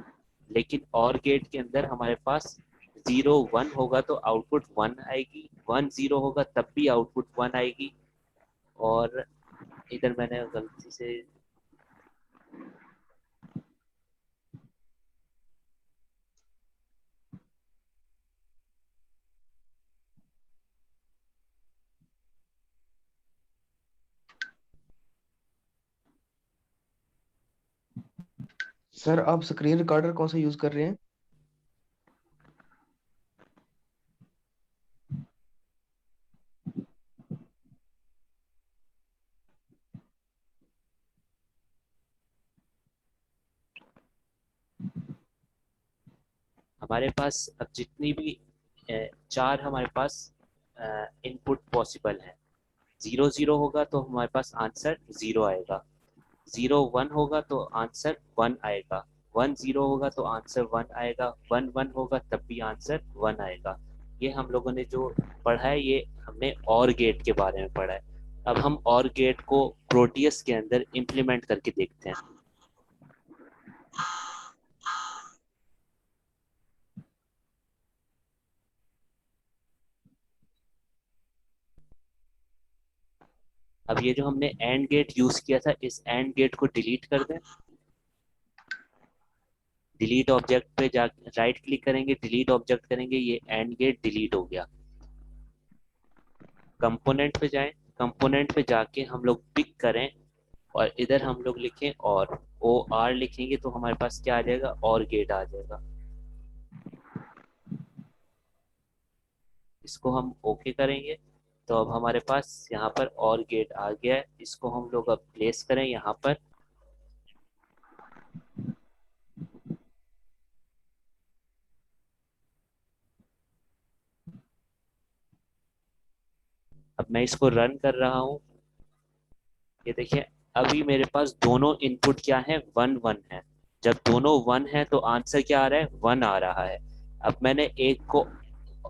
लेकिन और गेट के अंदर हमारे पास 0 1 होगा तो आउटपुट 1 आएगी, 1 0 होगा तब भी आउटपुट 1 आएगी। और इधर मैंने गलती से सर आप स्क्रीन रिकॉर्डर कौन सा यूज कर रहे हैं? हमारे पास अब जितनी भी 4 हमारे पास इनपुट पॉसिबल है। 0 0 होगा तो हमारे पास आंसर 0 आएगा, 0 1 होगा तो आंसर 1 आएगा, 1 0 होगा तो आंसर 1 आएगा, 1 1 होगा तब भी आंसर 1 आएगा। ये हम लोगों ने जो पढ़ा है ये हमने और गेट के बारे में पढ़ा है। अब हम और गेट को प्रोटियस के अंदर इम्प्लीमेंट करके देखते हैं। अब ये जो हमने एंड गेट यूज किया था, इस एंड गेट को डिलीट कर दें। डिलीट ऑब्जेक्ट पे जा राइट क्लिक करेंगे, डिलीट ऑब्जेक्ट करेंगे, ये एंड गेट डिलीट हो गया। कंपोनेंट पे जाएं, कंपोनेंट पे जाके हम लोग पिक करें और इधर हम लोग लिखें और OR लिखेंगे तो हमारे पास क्या आ जाएगा, और गेट आ जाएगा। इसको हम ओके करेंगे तो अब हमारे पास यहाँ पर और गेट आ गया है। इसको हम लोग अब प्लेस करें यहाँ पर। अब मैं इसको रन कर रहा हूँ। ये देखिए अभी मेरे पास दोनों इनपुट क्या है, 1 1 है। जब दोनों 1 है तो आंसर क्या आ रहा है, 1 आ रहा है। अब मैंने एक को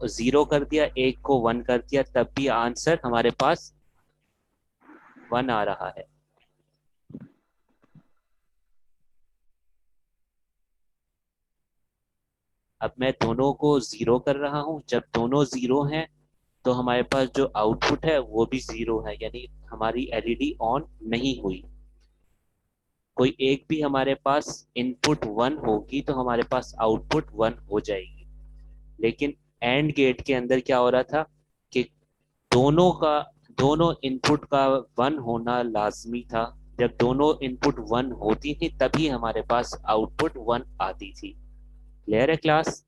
0 कर दिया, एक को 1 कर दिया, तब भी आंसर हमारे पास 1 आ रहा है। अब मैं दोनों को जीरो कर रहा हूँ। जब दोनों जीरो हैं तो हमारे पास जो आउटपुट है वो भी जीरो है, यानी हमारी एलईडी ऑन नहीं हुई। कोई एक भी हमारे पास इनपुट वन होगी तो हमारे पास आउटपुट वन हो जाएगी। लेकिन एंड गेट के अंदर क्या हो रहा था कि दोनों इनपुट का वन होना लाजमी था। जब दोनों इनपुट वन होती थी तभी हमारे पास आउटपुट वन आती थी। क्लियर है क्लास?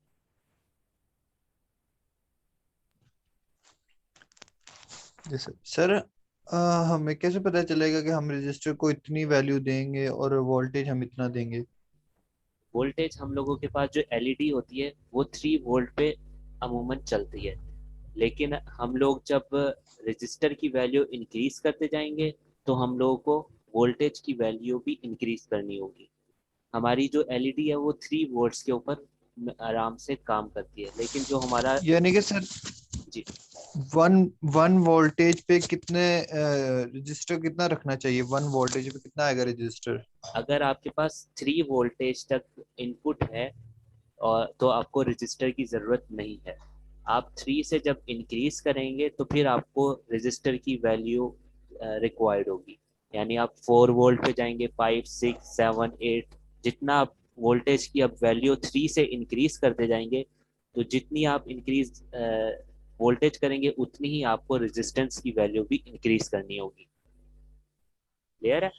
जैसे सर हमें कैसे पता चलेगा कि हम रजिस्टर को इतनी वैल्यू देंगे और वोल्टेज हम इतना देंगे? वोल्टेज हम लोगों के पास जो एलईडी होती है वो 3 वोल्ट पे अमूमन चलती है। लेकिन हम लोग जब रजिस्टर की वैल्यू इंक्रीज करते जाएंगे तो हम लोगों को वोल्टेज की वैल्यू भी इंक्रीज करनी होगी। हमारी जो एलईडी है वो 3 वोल्ट्स के ऊपर आराम से काम करती है, लेकिन जो हमारा यानी कि सर जी वन वन वोल्टेज पे कितने रजिस्टर कितना रखना चाहिए? वन वोल्टेज पे कितना आएगा रजिस्टर? अगर आपके पास 3 वोल्टेज तक इनपुट है और तो आपको रजिस्टर की ज़रूरत नहीं है। आप 3 से जब इंक्रीज करेंगे तो फिर आपको रजिस्टर की वैल्यू रिक्वायर्ड होगी। यानी आप 4 वोल्ट पे जाएंगे, 5, 6, 7, 8, जितना आप वोल्टेज की अब वैल्यू 3 से इंक्रीज करते जाएंगे तो जितनी आप इंक्रीज वोल्टेज करेंगे उतनी ही आपको रेजिस्टेंस की वैल्यू भी इंक्रीज करनी होगी। क्लियर है?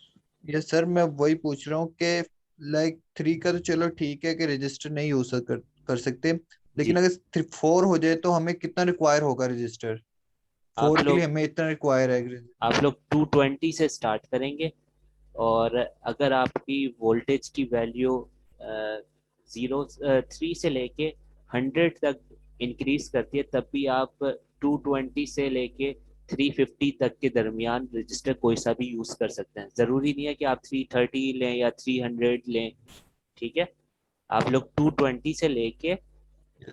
ये सर मैं वही पूछ रहा हूँ कि लाइक 3 का तो चलो ठीक है कि रजिस्टर नहीं यूज कर सकते, जी लेकिन अगर 4 हो जाए तो हमें कितना रिक्वायर होगा रजिस्टर? आप 4 के लिए लोग हमें इतना रिक्वायर है। आप लोग 220 से स्टार्ट करेंगे और अगर आपकी वोल्टेज की वैल्यू 3 से लेके 100 तक इंक्रीज करती है तब भी आप 220 से लेके 350 तक के दरमियान रजिस्टर कोई सा भी यूज कर सकते हैं। जरूरी नहीं है कि आप 330 लें या 300 लें। ठीक है, आप लोग 220 से लेके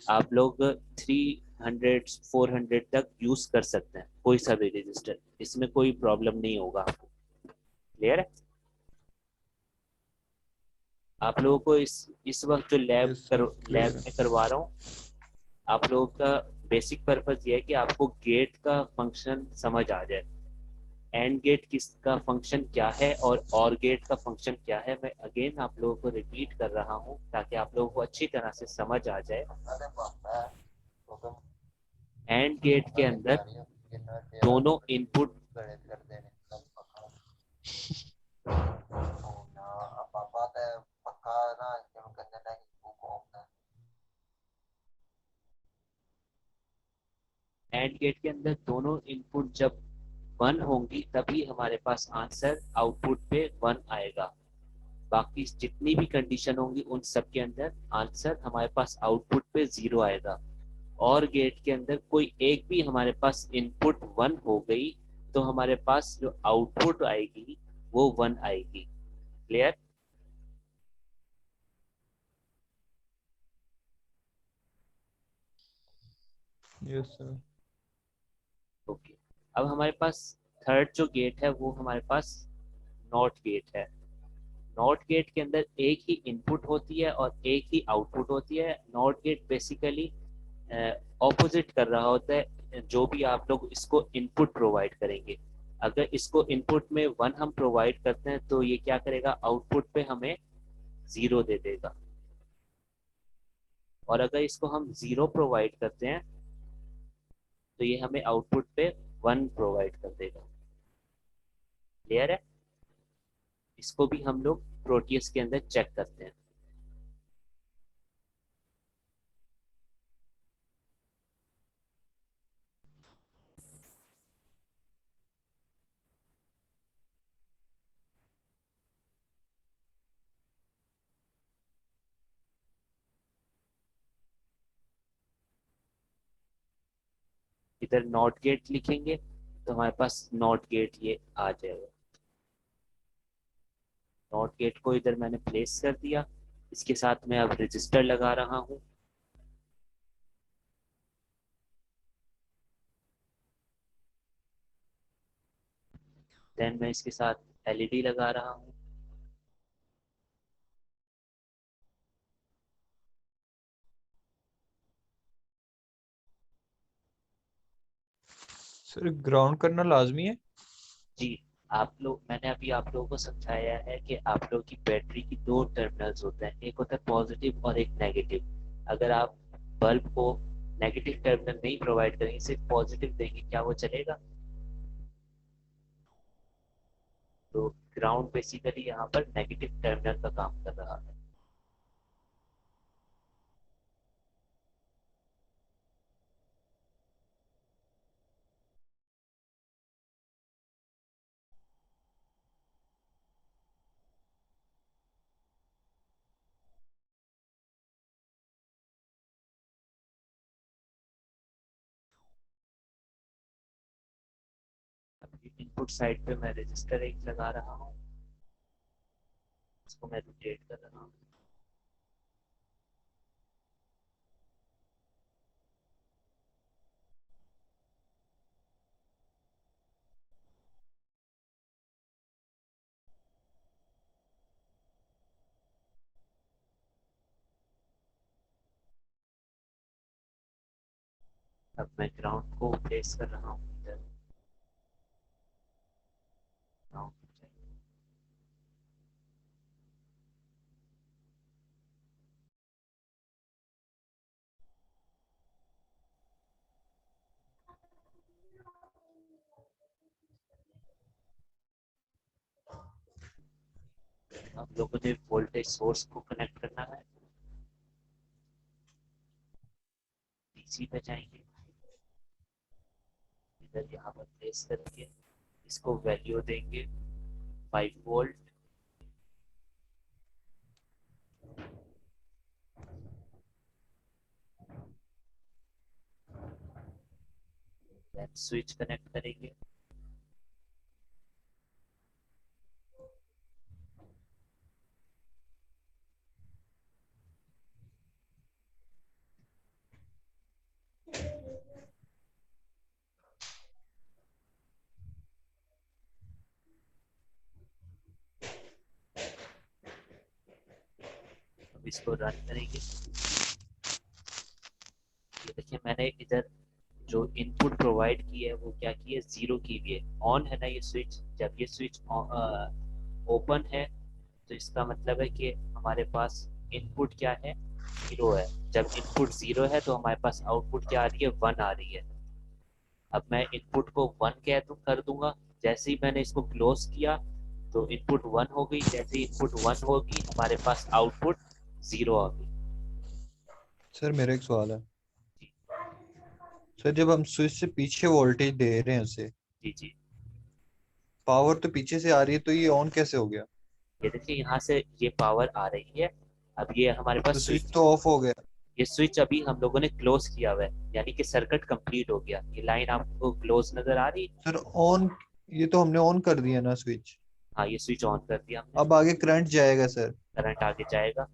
आप लोग 300 400 तक यूज कर सकते हैं कोई सा भी रजिस्टर, इसमें कोई प्रॉब्लम नहीं होगा आपको। क्लियर है? आप लोगों को इस वक्त जो यस सर लैब क्लियर है। में करवा रहा हूँ, आप लोगों का बेसिक पर्पस ये है कि आपको गेट का फंक्शन समझ आ जाए। एंड गेट किसका फंक्शन क्या है और गेट का फंक्शन क्या है, मैं अगेन आप लोगों को रिपीट कर रहा हूँ ताकि आप लोगों को अच्छी तरह से समझ आ जाए। एंड गेट के अंदर दोनों इनपुट एंड गेट के अंदर दोनों इनपुट जब वन होंगी तभी हमारे पास आंसर आउटपुट पे वन आएगा। बाकी जितनी भी कंडीशन होंगी उन सब के अंदर आंसर हमारे पास आउटपुट पे जीरो आएगा। और गेट के अंदर कोई एक भी हमारे पास इनपुट वन हो गई तो हमारे पास जो आउटपुट आएगी वो वन आएगी। क्लियर? Yes sir. ओके, अब हमारे पास थर्ड जो गेट है वो हमारे पास नॉट गेट है। नॉट गेट के अंदर एक ही इनपुट होती है और एक ही आउटपुट होती है। नॉट गेट बेसिकली ऑपोजिट कर रहा होता है जो भी आप लोग इसको इनपुट प्रोवाइड करेंगे। अगर इसको इनपुट में वन हम प्रोवाइड करते हैं तो ये क्या करेगा, आउटपुट पे हमें जीरो दे देगा। और अगर इसको हम जीरो प्रोवाइड करते हैं तो ये हमें आउटपुट पे वन प्रोवाइड कर देगा। क्लियर है? इसको भी हम लोग प्रोटियस के अंदर चेक करते हैं। इधर नॉट गेट लिखेंगे तो हमारे पास नॉट गेट ये आ जाएगा। नॉट गेट को इधर मैंने प्लेस कर दिया, इसके साथ मैं अब रजिस्टर लगा रहा हूँ। देन मैं इसके साथ एलईडी लगा रहा हूँ। सर ग्राउंड करना लाजमी है? जी, आप लोग, मैंने अभी आप लोगों को समझाया है कि आप लोग की बैटरी की दो टर्मिनल्स होते हैं, एक होता है पॉजिटिव और एक नेगेटिव। अगर आप बल्ब को नेगेटिव टर्मिनल नहीं प्रोवाइड करेंगे, सिर्फ पॉजिटिव देंगे, क्या वो चलेगा? तो ग्राउंड बेसिकली यहाँ पर नेगेटिव टर्मिनल का काम कर रहा है। इनपुट साइड पे मैं रजिस्टर एक लगा रहा हूँ, उसको मैं रोटेट कर रहा हूँ। अब मैं ग्राउंड को प्लेस कर रहा हूँ इधर। ग्राउंड हम लोगों ने वोल्टेज सोर्स को कनेक्ट करना है। डीसी पे जाएंगे, इधर यहाँ पर प्लेस करेंगे, इसको वैल्यू देंगे 5 वोल्ट। देन स्विच कनेक्ट करेंगे। अब इसको रन करेंगे। ये देखिए, मैंने इधर जो इनपुट प्रोवाइड की है वो क्या की है, 0 की हुई है। ऑन है ना ये स्विच, जब ये स्विच ओपन है तो इसका मतलब है कि हमारे पास इनपुट क्या है, 0 है। जब इनपुट 0 है तो हमारे पास आउटपुट क्या आ रही है, 1 आ रही है। अब मैं इनपुट को 1 कर दूंगा। जैसे ही मैंने इसको क्लोज किया तो इनपुट 1 हो गई। जैसे ही इनपुट 1 होगी हमारे पास आउटपुट 0 आ गई। सर मेरा एक सवाल है। सर जब हम स्विच से पीछे वोल्टेज दे रहे हैं उसे, जी जी, पावर तो पीछे से आ रही है, तो ये ऑन कैसे हो गया? ये देखिए यहाँ से ये पावर आ रही है। अब ये हमारे तो पास स्विच स्विच, तो ऑफ हो गया। ये स्विच अभी हम लोगों ने क्लोज किया हुआ है, यानी कि सर्किट कंप्लीट हो गया। ये लाइन आपको क्लोज नजर आ रही? सर ऑन, ये तो हमने ऑन कर दिया ना स्विच। हाँ, ये स्विच ऑन कर दिया हमने। अब आगे करंट जाएगा सर। करंट आगे जाएगा।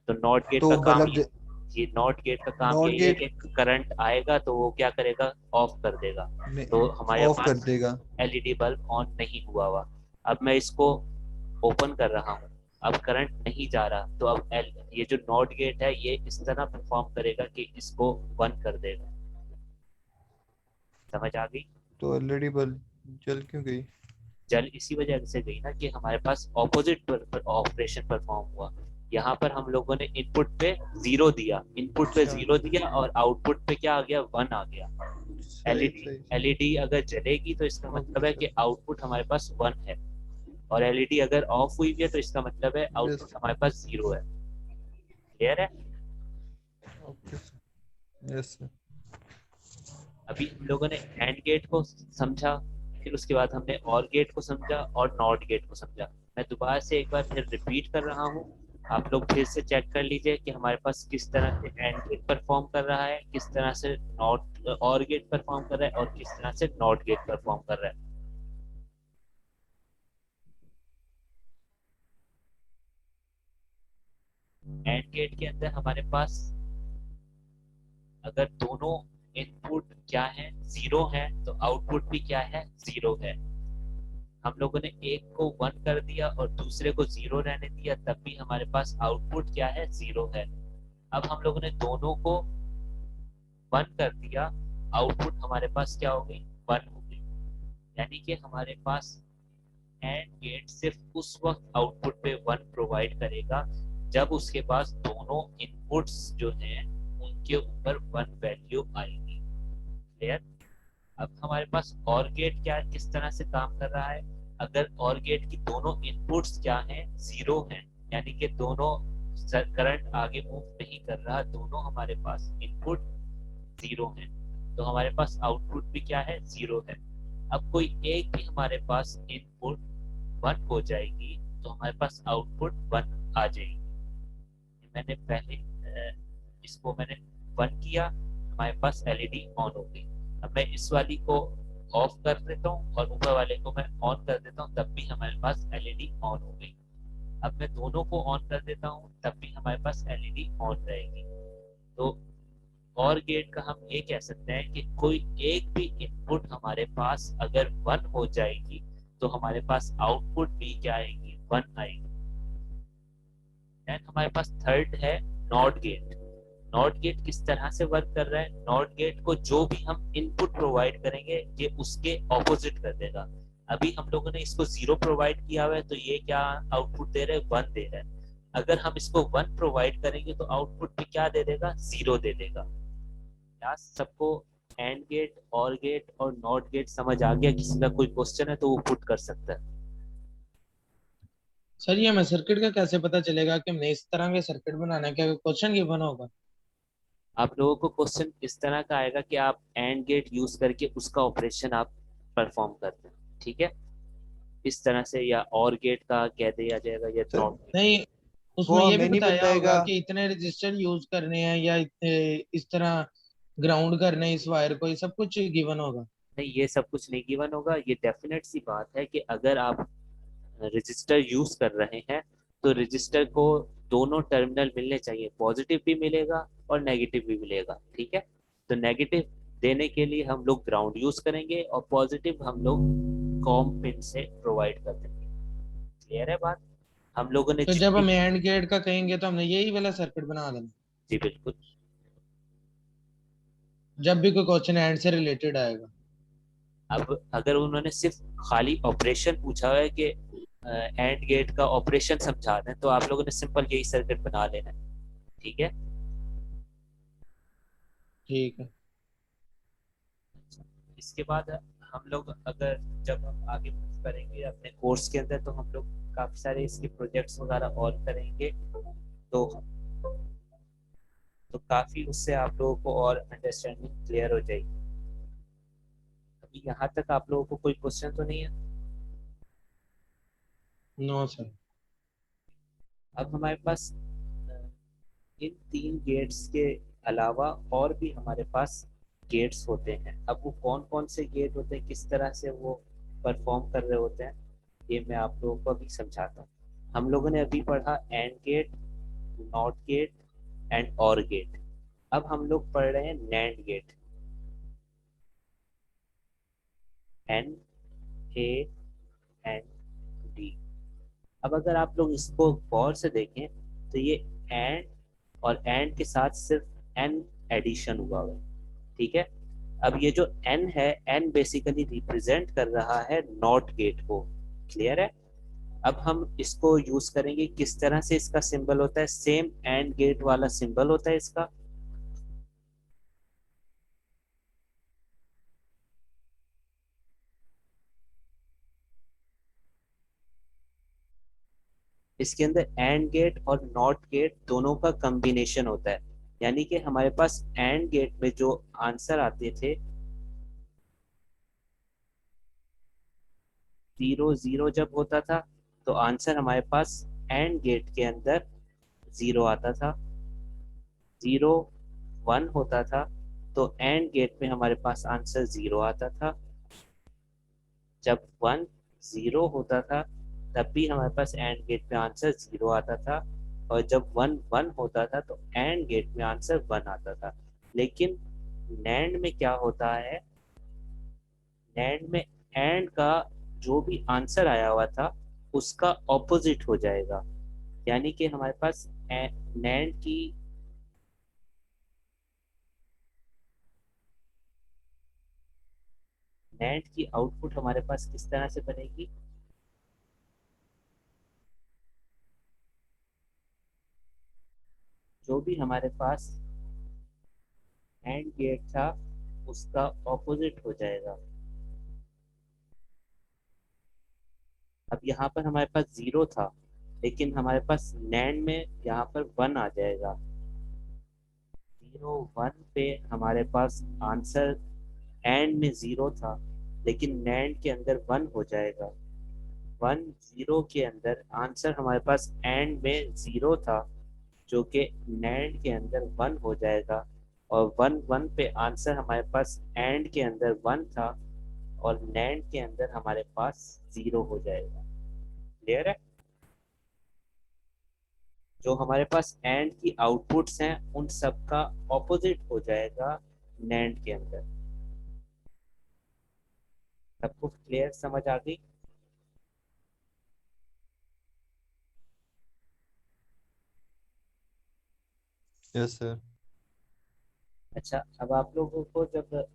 तो नॉट गेट का तो काम मतलब ये नॉट गेट का काम नॉट यही है गेट कि करंट आएगा तो वो क्या करेगा, ऑफ कर देगा। तो हमारे ऑफ कर पास देगा। एलईडी बल्ब ऑन नहीं हुआ हुआ। अब मैं इसको ओपन कर रहा हूँ, अब करंट नहीं जा रहा। तो अब ये जो नॉट गेट है ये इस तरह परफॉर्म करेगा कि इसको 1 कर देगा। समझ आ गई? तो एलईडी बल्ब जल क्यों गई? जल इसी वजह से गई ना कि हमारे पास ऑपोजिट ऑपरेशन परफॉर्म हुआ। यहाँ पर हम लोगों ने इनपुट पे 0 दिया, इनपुट पे 0 दिया और आउटपुट पे क्या आ गया, 1 आ गया। एलईडी अगर जलेगी तो इसका मतलब है कि आउटपुट हमारे पास 1 है, और एलईडी अगर ऑफ हुई है तो इसका मतलब है आउटपुट हमारे पास 0 है। क्लियर है? Yes sir. अभी हम लोगों ने एंड गेट को समझा, फिर उसके बाद हमने और गेट को समझा और नॉट गेट को समझा। मैं दोबारा से एक बार फिर रिपीट कर रहा हूँ, आप लोग फिर से चेक कर लीजिए कि हमारे पास किस तरह से एंड गेट परफॉर्म कर रहा है, किस तरह से नॉट और गेट परफॉर्म कर रहा है और किस तरह से नॉट गेट परफॉर्म कर रहा है। एंड गेट के अंदर हमारे पास अगर दोनों इनपुट क्या है, 0 है, तो आउटपुट भी क्या है, 0 है। हम लोगों ने एक को 1 कर दिया और दूसरे को 0 रहने दिया, तब भी हमारे पास आउटपुट क्या है, 0 है। अब हम लोगों ने दोनों को 1 कर दिया, आउटपुट हमारे पास क्या हो गई, 1 हो गई। यानी कि हमारे पास एंड गेट सिर्फ उस वक्त आउटपुट पे 1 प्रोवाइड करेगा जब उसके पास दोनों इनपुट्स जो हैं उनके ऊपर 1 वैल्यू आएगी। क्लियर? अब हमारे पास और गेट क्या किस तरह से काम कर रहा है, अगर और गेट की दोनों इनपुट्स क्या हैं, 0 हैं, यानी कि दोनों करंट आगे मूव नहीं कर रहा, दोनों हमारे पास इनपुट 0 हैं, तो हमारे पास आउटपुट भी क्या है, 0 है। अब कोई एक भी हमारे पास इनपुट 1 हो जाएगी तो हमारे पास आउटपुट 1 आ जाएगी। मैंने पहले इसको मैंने 1 किया, हमारे पास एलईडी ऑन हो गई। अब मैं इस वाली को ऑफ कर देता हूँ और ऊपर वाले को मैं ऑन कर देता हूँ, तब भी हमारे पास एलईडी ऑन हो गई। अब मैं दोनों को ऑन कर देता हूँ, तब भी हमारे पास एलईडी ऑन रहेगी। तो और गेट का हम ये कह सकते हैं कि कोई एक भी इनपुट हमारे पास अगर 1 हो जाएगी तो हमारे पास आउटपुट भी क्या आएगी, 1 आएगी। देन हमारे पास थर्ड है नॉट गेट। नॉट गेट किस तरह से वर्क कर रहा है, नॉट गेट को जो भी हम इनपुट प्रोवाइड करेंगे ये उसके ऑपोजिट कर देगा। अभी हम लोगों ने इसको 0 प्रोवाइड किया हुआ है तो ये क्या आउटपुट दे रहा है, 1 दे रहा है। अगर हम इसको 1 प्रोवाइड करेंगे तो आउटपुट भी क्या दे देगा, 0 दे देगा। क्या सबको एंड गेट, और गेट और नॉट गेट समझ आ गया? किसी का कोई क्वेश्चन है तो वो पुट कर सकता है। सर ये हमें सर्किट का कैसे पता चलेगा कि हमने इस तरह के सर्किट बनाना है, क्या क्वेश्चन गिवन होगा? आप लोगों को क्वेश्चन इस तरह का आएगा कि आप एंड गेट यूज करके उसका ऑपरेशन आप परफॉर्म करते हैं, ठीक है, इस तरह से, या और गेट का कह दिया जाएगा या नॉट। नहीं, वो उसमें ये भी हमें नहीं बताया होगा बताएगा। कि इतने रजिस्टर यूज करने हैं या इस तरह ग्राउंड करने हैं इस वायर को, ये सब कुछ गिवन होगा? नहीं, ये सब कुछ नहीं गिवन होगा। ये डेफिनेट सी बात है कि अगर आप रजिस्टर यूज कर रहे हैं तो रजिस्टर को दोनों टर्मिनल मिलने चाहिए, पॉजिटिव भी मिलेगा और नेगेटिव भी मिलेगा, ठीक है। तो नेगेटिव देने के लिए हम लोग ग्राउंड यूज करेंगे और पॉजिटिव हम लोग कॉम पिन से प्रोवाइड कर देंगे। क्लियर है बात? हम लोगों ने तो जब हम एंड गेट का कहेंगे तो हमने यही वाला सर्किट बना देना जी बिल्कुल। जब भी कोई क्वेश्चन एंड से रिलेटेड आएगा। अब अगर उन्होंने सिर्फ खाली ऑपरेशन पूछा है कि एंड गेट का ऑपरेशन समझा दें तो आप लोगों ने सिंपल यही सर्किट बना लेना है, ठीक है। ठीक है। इसके बाद हम लोग अगर जब हम आगे मूव करेंगे अपने कोर्स के अंदर तो हम लोग काफी सारे इसके प्रोजेक्ट्स वगैरह और करेंगे, तो काफी उससे आप लोगों को और अंडरस्टैंडिंग क्लियर हो जाएगी। अभी यहाँ तक आप लोगों को कोई क्वेश्चन तो नहीं है? No sir. अब हमारे पास इन 3 गेट्स के अलावा और भी हमारे पास गेट्स होते हैं। अब वो कौन कौन से गेट होते हैं, किस तरह से वो परफॉर्म कर रहे होते हैं, ये मैं आप लोगों को अभी समझाता हूँ। हम लोगों ने अभी पढ़ा AND gate, NOT gate AND OR gate. अब हम लोग पढ़ रहे हैं NAND gate, N A N D. अब अगर आप लोग इसको गौर से देखें तो ये एंड और एंड के साथ सिर्फ एन एडिशन हुआ है, ठीक है। अब ये जो एन है, एन बेसिकली रिप्रेजेंट कर रहा है नॉट गेट को। क्लियर है? अब हम इसको यूज करेंगे, किस तरह से इसका सिंबल होता है, सेम एंड गेट वाला सिंबल होता है इसका। इसके अंदर एंड गेट और नॉट गेट दोनों का कॉम्बिनेशन होता है, यानी कि हमारे पास एंड गेट में जो आंसर आते थे 0 0 जब होता था तो आंसर हमारे पास एंड गेट के अंदर 0 आता था। 0 1 होता था तो एंड गेट में हमारे पास आंसर 0 आता था। जब 1 0 होता था तब भी हमारे पास एंड गेट में आंसर 0 आता था, और जब 1 1 होता था तो एंड गेट में आंसर 1 आता था। लेकिन नैंड में क्या होता है, नैंड में एंड का जो भी आंसर आया हुआ था उसका ऑपोजिट हो जाएगा, यानी कि हमारे पास नैंड की NAND की आउटपुट हमारे पास किस तरह से बनेगी? जो भी हमारे पास AND गेट था उसका ऑपोजिट हो जाएगा। अब यहाँ पर हमारे पास 0 था, लेकिन हमारे पास NAND में यहाँ पर 1 आ जाएगा। 0 1 पे हमारे पास आंसर AND में 0 था, लेकिन NAND के अंदर 1 हो जाएगा। 1 0 के अंदर आंसर हमारे पास AND में 0 था, जो कि NAND के अंदर 1 हो जाएगा। और 1 1 पे आंसर हमारे पास AND के अंदर 1 था, और NAND के अंदर हमारे पास 0 हो जाएगा। क्लियर है? जो हमारे पास AND की आउटपुट्स हैं उन सब का ऑपोजिट हो जाएगा NAND के अंदर। सबको क्लियर समझ आ गई? Yes sir. अच्छा, अब आप लोगों को जब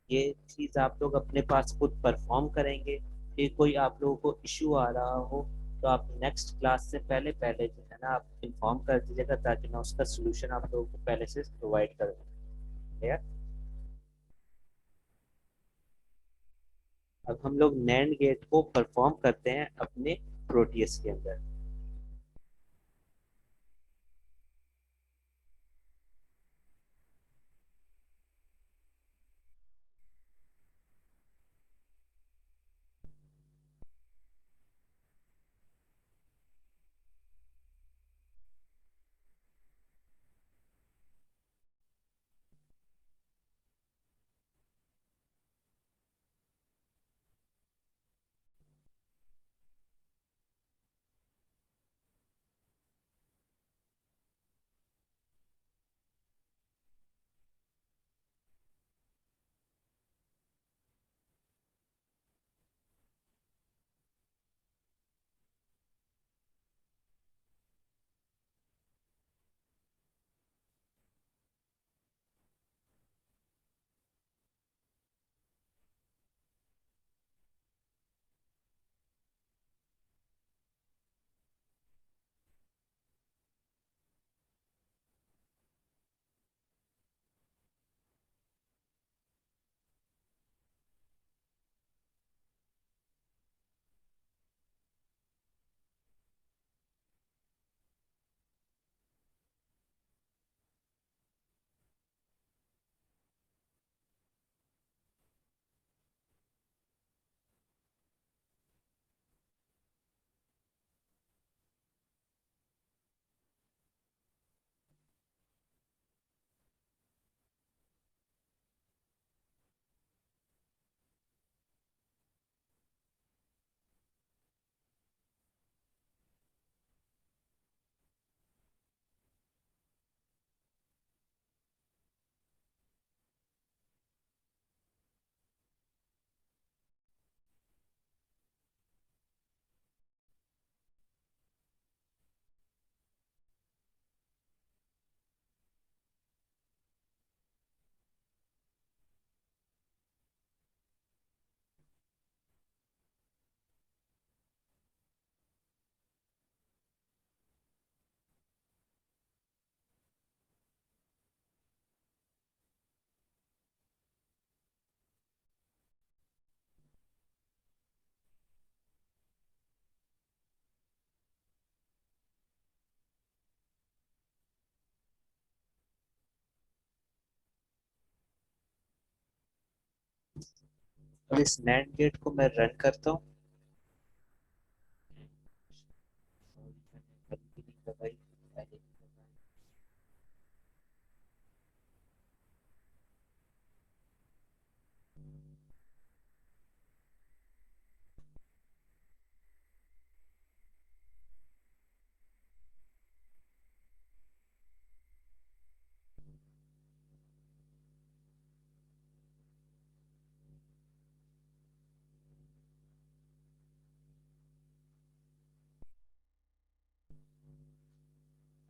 ये चीज आप लोग अपने पास खुद परफॉर्म करेंगे, फिर कोई आप लोगों को इश्यू आ रहा हो, तो आप नेक्स्ट क्लास से पहले पहले जो है ना आप इन्फॉर्म कर दीजिएगा, ताकि मैं उसका सोल्यूशन आप लोगों को पहले से प्रोवाइड कर दूँ। क्लियर? अब हम लोग NAND गेट को परफॉर्म करते हैं अपने प्रोटियस के अंदर। अब इस NAND गेट को मैं रन करता हूँ।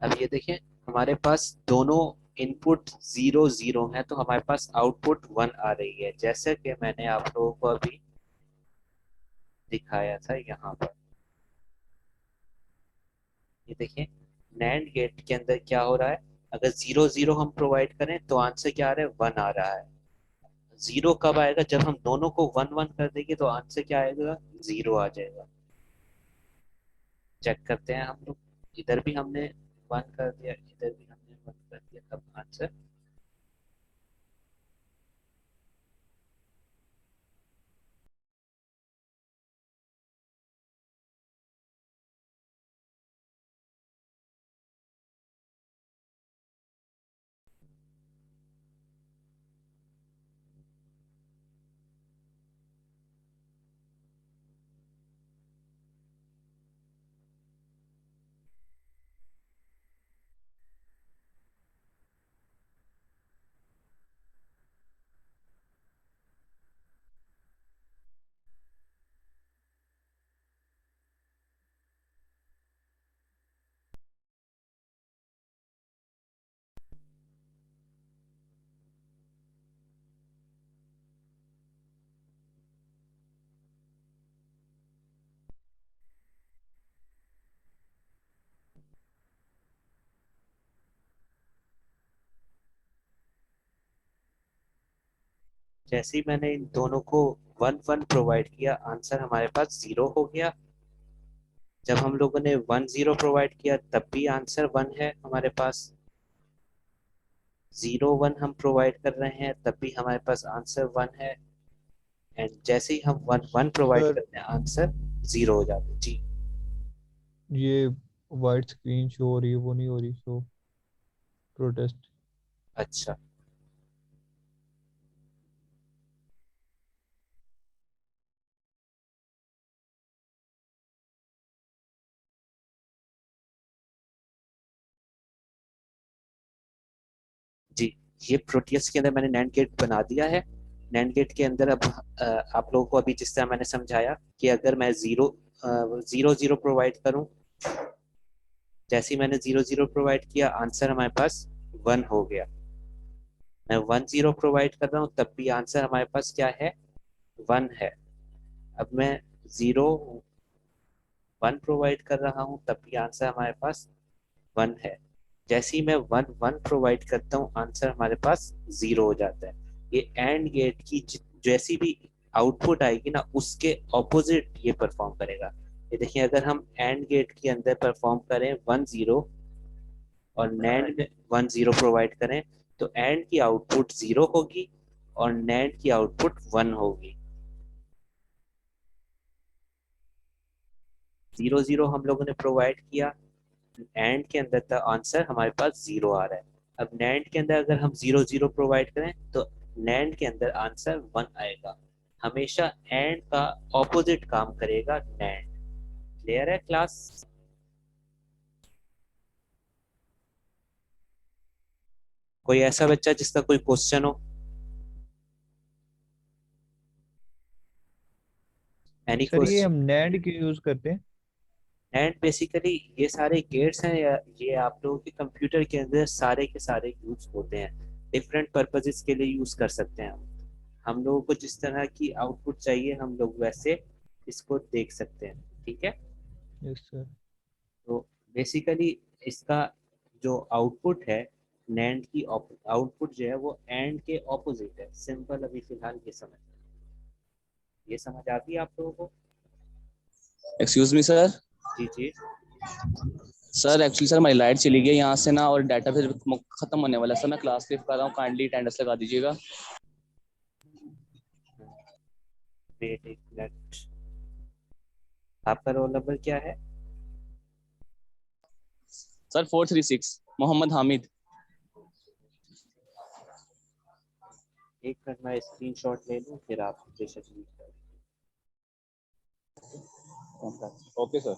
अब ये देखें, हमारे पास दोनों इनपुट 0 0 है तो हमारे पास आउटपुट 1 आ रही है, जैसे कि मैंने आप लोगों को अभी दिखाया था यहाँ पर। ये देखिए नैंड गेट के अंदर क्या हो रहा है, अगर 0 0 हम प्रोवाइड करें तो आंसर क्या आ रहा है, 1 आ रहा है। 0 कब आएगा, जब हम दोनों को 1 1 कर देंगे तो आंसर क्या आएगा, 0 आ जाएगा। चेक करते हैं हम लोग, इधर भी हमने 1 कर दिया, इधर भी हमने 1 कर दिया, तब आंसर जैसे ही मैंने इन दोनों को 1 1 प्रोवाइड किया, आंसर हमारे पास 0 हो गया। जब हम लोगों ने 1 0 प्रोवाइड किया तब भी आंसर 1 है हमारे पास। 0 1 हम प्रोवाइड कर रहे हैं तब भी हमारे पास आंसर 1 है। एंड जैसे ही हम 1 1 प्रोवाइड सर करते हैं आंसर 0 हो जाता है जी। ये वाइट स्क्रीन शो हो रही है, वो नहीं हो रही शो, प्रोटेस्ट। अच्छा जी, ये प्रोटियस के अंदर मैंने नैंड गेट बना दिया है। नैंड गेट के अंदर अब आप लोगों को अभी जिस तरह मैंने समझाया कि अगर मैं 0 0 प्रोवाइड करूं, जैसे ही मैंने 0 0 प्रोवाइड किया आंसर हमारे पास 1 हो गया। मैं 1 0 प्रोवाइड कर रहा हूँ तब भी आंसर हमारे पास क्या है, 1 है। अब मैं 0 1 प्रोवाइड कर रहा हूँ तब भी आंसर हमारे पास 1 है। जैसे ही मैं 1 1 प्रोवाइड करता हूँ आंसर हमारे पास 0 हो जाता है। ये एंड गेट की जैसी भी आउटपुट आएगी ना उसके ऑपोजिट ये परफॉर्म करेगा। ये देखिए अगर हम एंड गेट के अंदर परफॉर्म करें 1 0 और नैंड में 1 0 प्रोवाइड करें तो एंड की आउटपुट 0 होगी और नैंड की आउटपुट 1 होगी। 0 0 हम लोगों ने प्रोवाइड किया, एंड के अंदर का आंसर हमारे पास 0 आ रहा है। अब नैंड के अंदर अगर हम 0 0 प्रोवाइड करें तो नैंड के अंदर आंसर 1 आएगा। हमेशा एंड का ऑपोजिट काम करेगा नैंड। क्लियर है क्लास? कोई ऐसा बच्चा जिसका कोई क्वेश्चन हो, एनी सर ये क्वेश्चन? हम नैंड क्यों यूज करते हैं? एंड बेसिकली ये सारे गेट्स हैं ये आप लोगों के कंप्यूटर के अंदर सारे के सारे यूज होते हैं, डिफरेंट पर्पजेस के लिए यूज कर सकते हैं हम लोगों को जिस तरह की आउटपुट चाहिए हम लोग वैसे इसको देख सकते हैं। ठीक है, यस सर। तो बेसिकली इसका जो आउटपुट है, नैंड की आउटपुट जो है वो एंड के ऑपोजिट है। सिंपल, अभी फिलहाल ये समझ आती है आप लोगों को? Excuse me sir. जी जी। सर एक्चुअली सर हमारी लाइट चली गई यहाँ से ना, और डाटा फिर खत्म होने वाला है सर। मैं क्लास लिफ्ट कर रहा हूँ, काइंडली अटेंडेंस लगा दीजिएगा। वेट एक मिनट, आपका रोल नंबर क्या है? सर 436 मोहम्मद हामिद। एक मिनट मैं स्क्रीनशॉट ले लूँ फिर आप बेशक लीव कर। Okay sir.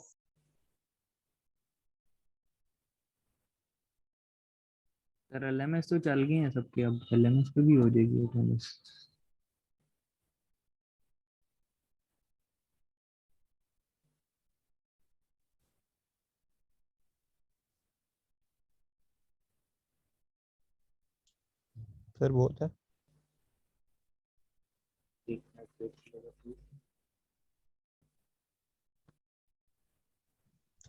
सर एलएमएस तो चल गए हैं सबके, अब एलएमएस पे भी हो जाएगी अटेंडेंस। सर बहुत है। एक मिनट वेट कीजिएगा प्लीज।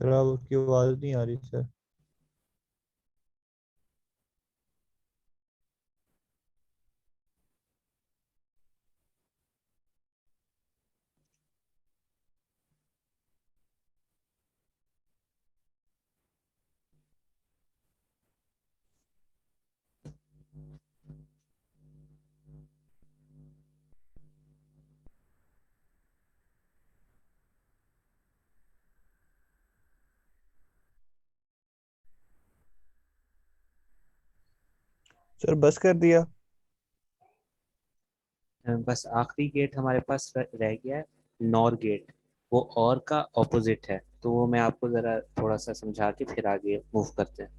सर आप उसकी आवाज़ नहीं आ रही सर। सर बस कर दिया। बस आखिरी गेट हमारे पास रह गया है, नॉर गेट। वो और का ऑपोजिट है, तो वो मैं आपको जरा थोड़ा सा समझा के फिर आगे मूव करते हैं।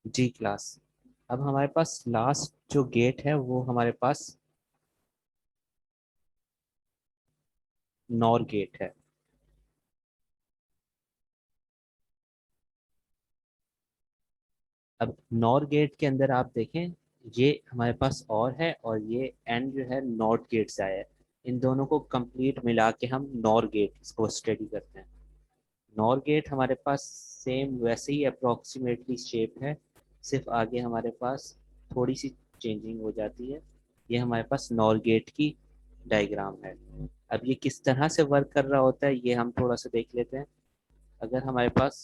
जी क्लास, अब हमारे पास लास्ट जो गेट है वो हमारे पास नॉर गेट है। अब नॉर गेट के अंदर आप देखें, ये हमारे पास और है और ये एंड जो है नॉट गेट से आया है। इन दोनों को कंप्लीट मिला के हम नॉर गेट इसको स्टडी करते हैं। नॉर गेट हमारे पास सेम वैसे ही अप्रोक्सीमेटली शेप है, सिर्फ आगे हमारे पास थोड़ी सी चेंजिंग हो जाती है। ये हमारे पास नॉर गेट की डायग्राम है। अब ये किस तरह से वर्क कर रहा होता है ये हम थोड़ा सा देख लेते हैं। अगर हमारे पास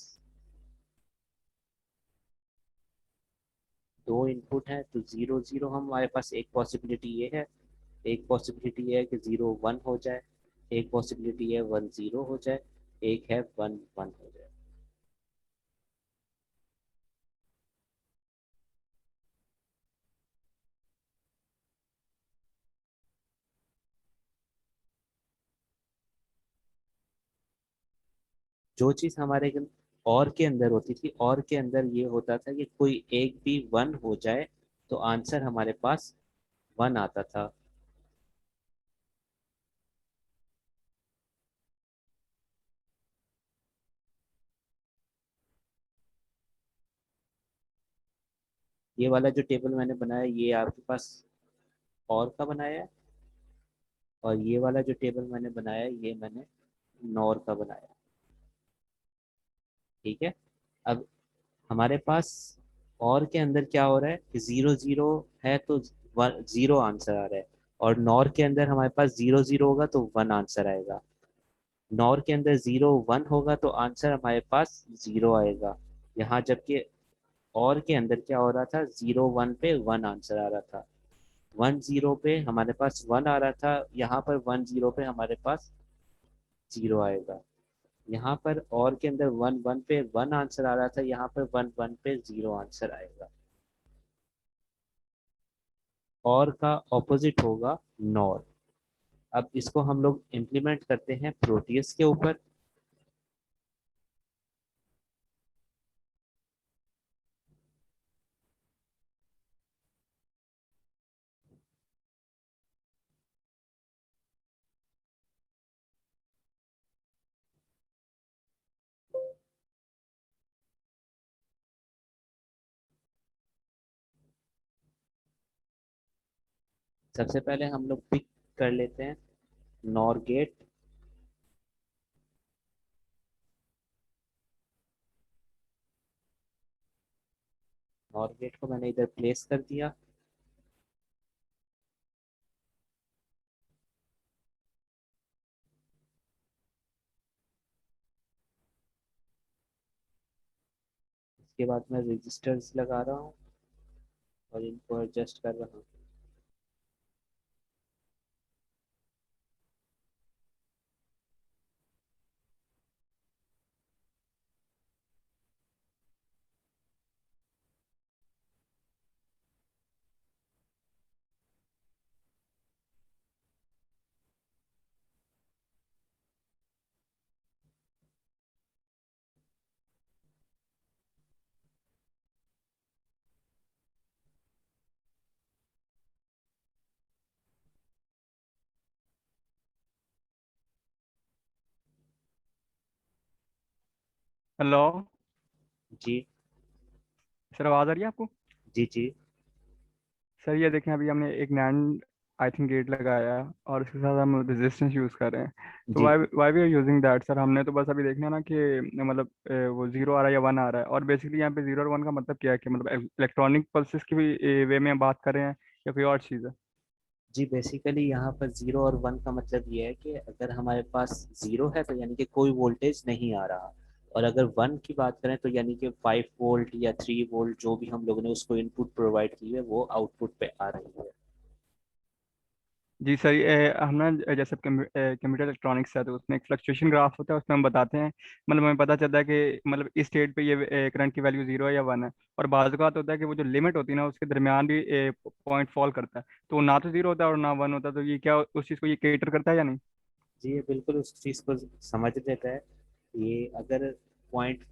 दो इनपुट है तो 0 0 हमारे पास एक पॉसिबिलिटी ये है, एक पॉसिबिलिटी ये है कि 0 1 हो जाए, एक पॉसिबिलिटी है 1 0 हो जाए, एक है 1 1 हो जाए। जो चीज हमारे और के अंदर होती थी, और के अंदर ये होता था कि कोई एक भी 1 हो जाए तो आंसर हमारे पास 1 आता था। ये वाला जो टेबल मैंने बनाया ये आपके पास और का बनाया है, और ये वाला जो टेबल मैंने बनाया ये मैंने नॉर का बनाया। ठीक है। अब हमारे पास और के अंदर क्या हो रहा है कि 0 0 है तो 0 आंसर आ रहा है, और नॉर के अंदर हमारे पास 0 0 होगा तो 1 आंसर आएगा। नॉर के अंदर 0 1 होगा तो आंसर हमारे पास 0 आएगा। यहाँ जबकि और के अंदर क्या हो रहा था, 0 1 पे 1 आंसर आ रहा था, 1 0 पे हमारे पास 1 आ रहा था, यहाँ पर 1 0 पे हमारे पास 0 आएगा। यहाँ पर और के अंदर 1 1 पे 1 आंसर आ रहा था, यहाँ पर 1 1 पे 0 आंसर आएगा। और का ऑपोजिट होगा नॉर। अब इसको हम लोग इम्प्लीमेंट करते हैं प्रोटियस के ऊपर। सबसे पहले हम लोग पिक कर लेते हैं नॉर गेट। नॉर गेट को मैंने इधर प्लेस कर दिया। इसके बाद मैं रजिस्टर्स लगा रहा हूँ और इनको एडजस्ट कर रहा हूँ। हेलो जी सर, आवाज़ आ रही है आपको? जी जी सर ये देखें, अभी हमने एक नैंड आई थिंक गेट लगाया है और उसके साथ हम रेजिस्टेंस यूज़ कर रहे हैं। तो जी why why we are using that sir? हमने तो बस अभी देखना है ना कि मतलब वो जीरो आ रहा है या वन आ रहा है, और बेसिकली यहाँ पे जीरो और वन का मतलब क्या है कि मतलब इलेक्ट्रॉनिक पल्सेस की भी वे में हम बात कर रहे हैं या कोई और चीज़ है? जी बेसिकली यहाँ पर 0 और 1 का मतलब ये है कि अगर हमारे पास 0 है तो यानी कि कोई वोल्टेज नहीं आ रहा, और अगर 1 की बात करें तो यानी कि 5 वोल्ट या 3 वोल्ट जो भी हम लोगों ने उसको इनपुट प्रोवाइड की है वो आउटपुट पे आ रही है। जी सर, हम ना जैसे कंप्यूटर इलेक्ट्रॉनिक्स है तो उसमें एक फ्लक्चुएशन ग्राफ होता है, उसमें हम बताते हैं, मतलब हमें पता चलता है कि मतलब इस स्टेट पे ये करंट की वैल्यू जीरो है या वन है। और बाज़ औक़ात होता है कि वो जो लिमिट होती है ना उसके दरमियान भी पॉइंट फॉल करता है, तो ना तो जीरो होता है और ना वन होता है। तो ये क्या उस चीज़ को ये केटर करता है या नहीं? जी ये बिल्कुल उस चीज़ को समझ लेता है। ये अगर पॉइंट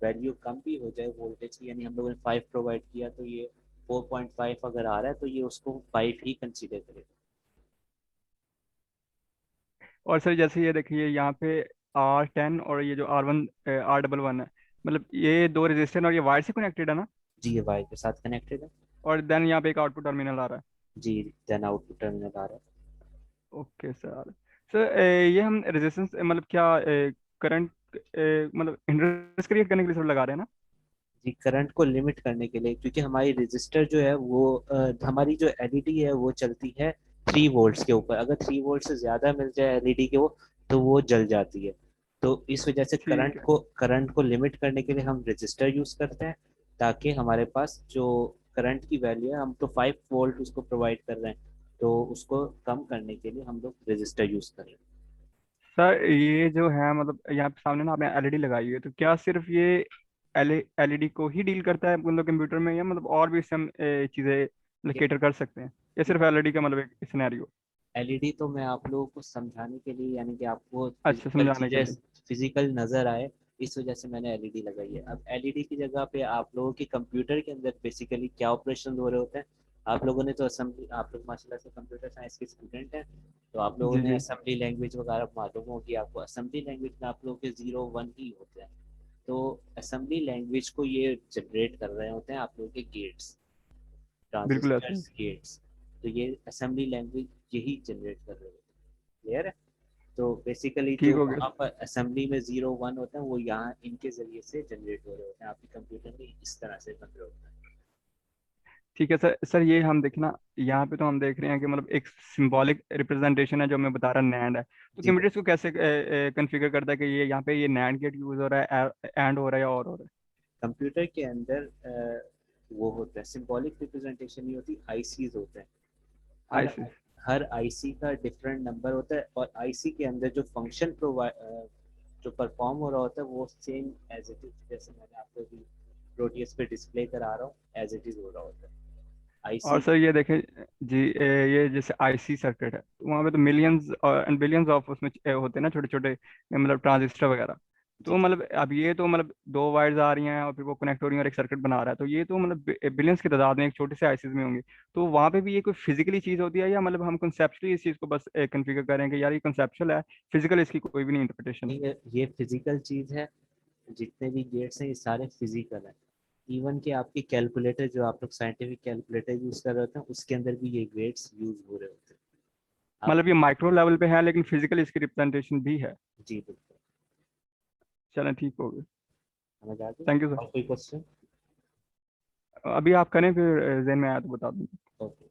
वैल्यू कम भी हो जाए वोल्टेज की, यानी हम लोगों ने 5 प्रोवाइड किया तो ये 4.5 अगर आ रहा है तो ये उसको 5 ही कंसीडर करेगा। और सर जैसे ये देखिए यहाँ पे R10 और ये जो R1 R11 है, मतलब ये दो रेजिस्टेंस और ये वायर से कनेक्टेड है ना? जी ये वाई के साथ कनेक्टेड है। और देन यहाँ पे एक आउटपुट टर्मिनल आ रहा है। जी देन आउटपुट टर्मिनल आ रहा है। Okay sir. सर ये हम रेजिस्टेंस मतलब क्या करंट मतलब हिंड्रेंस क्रिएट करने के लिए सब लगा रहे हैं ना? जी करंट को लिमिट करने के लिए, क्योंकि हमारी रजिस्टर जो है वो हमारी जो एलईडी है वो चलती है 3 वोल्ट्स के ऊपर। अगर 3 वोल्ट से ज्यादा मिल जाए एलईडी के तो वो जल जाती है। तो इस वजह से ठीक है। करंट को लिमिट करने के लिए हम रजिस्टर यूज करते हैं, ताकि हमारे पास जो करंट की वैल्यू है, हम तो 5 वोल्ट उसको प्रोवाइड कर रहे हैं, तो उसको कम करने के लिए हम लोग रजिस्टर यूज कर रहे हैं। सर ये जो है मतलब यहाँ पे सामने ना आपने एलईडी लगाई है, तो क्या सिर्फ ये एलईडी को ही डील करता है मतलब कंप्यूटर में, या मतलब और भी इससे हम चीज़ें मतलब कैटर कर सकते हैं, या सिर्फ एलईडी का मतलब एक सिनेरियो? एलईडी तो मैं आप लोगों को समझाने के लिए, यानी कि आपको अच्छा, फिजिकल समझाने के चीजें लिए। फिजिकल नजर आए, इस वजह से मैंने एलईडी लगाई है। अब एलईडी की जगह पे आप लोगों के कंप्यूटर के अंदर बेसिकली क्या ऑपरेशन हो रहे होते हैं, आप लोगों ने तो असेंबली, आप लोग माशाल्लाह से कंप्यूटर साइंस के स्टूडेंट हैं, तो आप लोगों जी ने जी। असेंबली लैंग्वेज वगैरह मालूम होगी आपको। असेंबली लैंग्वेज में आप लोगों के 0 1 ही होते हैं। तो असेंबली लैंग्वेज को ये जनरेट कर रहे होते हैं आप लोगों के गेट्स, बिल्कुल ऐसे ही। Transistors, gets. तो ये असेंबली लैंग्वेज यही जनरेट कर रहे होते हैं। क्लियर है? तो बेसिकली ठीक जो हो गया। वहाँ पर असेंबली में 0 1 होते हैं वो यहाँ इनके जरिए से जनरेट हो रहे होते हैं, आपके कंप्यूटर में इस तरह से बन रहे होते हैं। ठीक है सर। सर ये हम देखना, यहाँ पे तो हम देख रहे हैं कि मतलब एक सिंबॉलिक रिप्रेजेंटेशन है जो हमें बता रहा है नैंड है। तो जी कंप्यूटर इसको कैसे कॉन्फ़िगर करता है कि ये यहाँ पे ये नैंड गेट यूज हो रहा है, एंड हो रहा है या और हो रहा है? कंप्यूटर के अंदर वो होता है सिंबॉलिक रिप्रेजेंटेशन, नहीं होती, आईसीज होते हैं। आई हर सी। हर आईसी का डिफरेंट नंबर होता है, और आईसी के अंदर जो फंक्शन प्रोवाइड जो परफॉर्म हो रहा होता है वो सेम एज इट इज, जैसे मैंने आपको भी प्रोटियस पे डिस्प्ले करा रहा हूँ, एज इट इज हो रहा होता है। और आईसी। सर ये देखें जी, ये जैसे आईसी सर्किट है तो वहाँ पे तो मिलियंस एंड बिलियंस ऑफ उसमें होते हैं ना, छोटे छोटे मतलब ट्रांजिस्टर वगैरह। तो जी मतलब अब ये तो मतलब दो वायर्स आ रही हैं और फिर वो कनेक्ट हो रही हैं और एक सर्किट बना रहा है, तो ये तो मतलब बिलियंस की तादाद में एक छोटे से आईसीज में होंगे। तो वहाँ पे भी ये कोई फिजिकली चीज़ होती है, या मतलब हम कंसेप्चुअली इस चीज़ को बस कन्फिगर करें कि यार ये कंसेप्चुअल है, फिजिकल इसकी कोई भी नहीं इंटरप्रिटेशन? ये फिजिकल चीज है। जितने भी गेट्स हैं ये सारे फिजिकल हैं। इवन कि आपकी कैलकुलेटर जो आप लोग साइंटिफिक कैलकुलेटर यूज कर रहे होते हैं उसके अंदर भी ये गेट्स यूज हो रहे होते हैं। आप। मतलब ये माइक्रो लेवल पे है लेकिन फिजिकल इसकी रिप्रेजेंटेशन भी है। जी बिल्कुल। चलें, ठीक हो गया। समझ आ गई? Thank you sir. और कोई क्वेश्चन? अभी आप करें, फिर जहन में आया तो बता दूँ। ओके।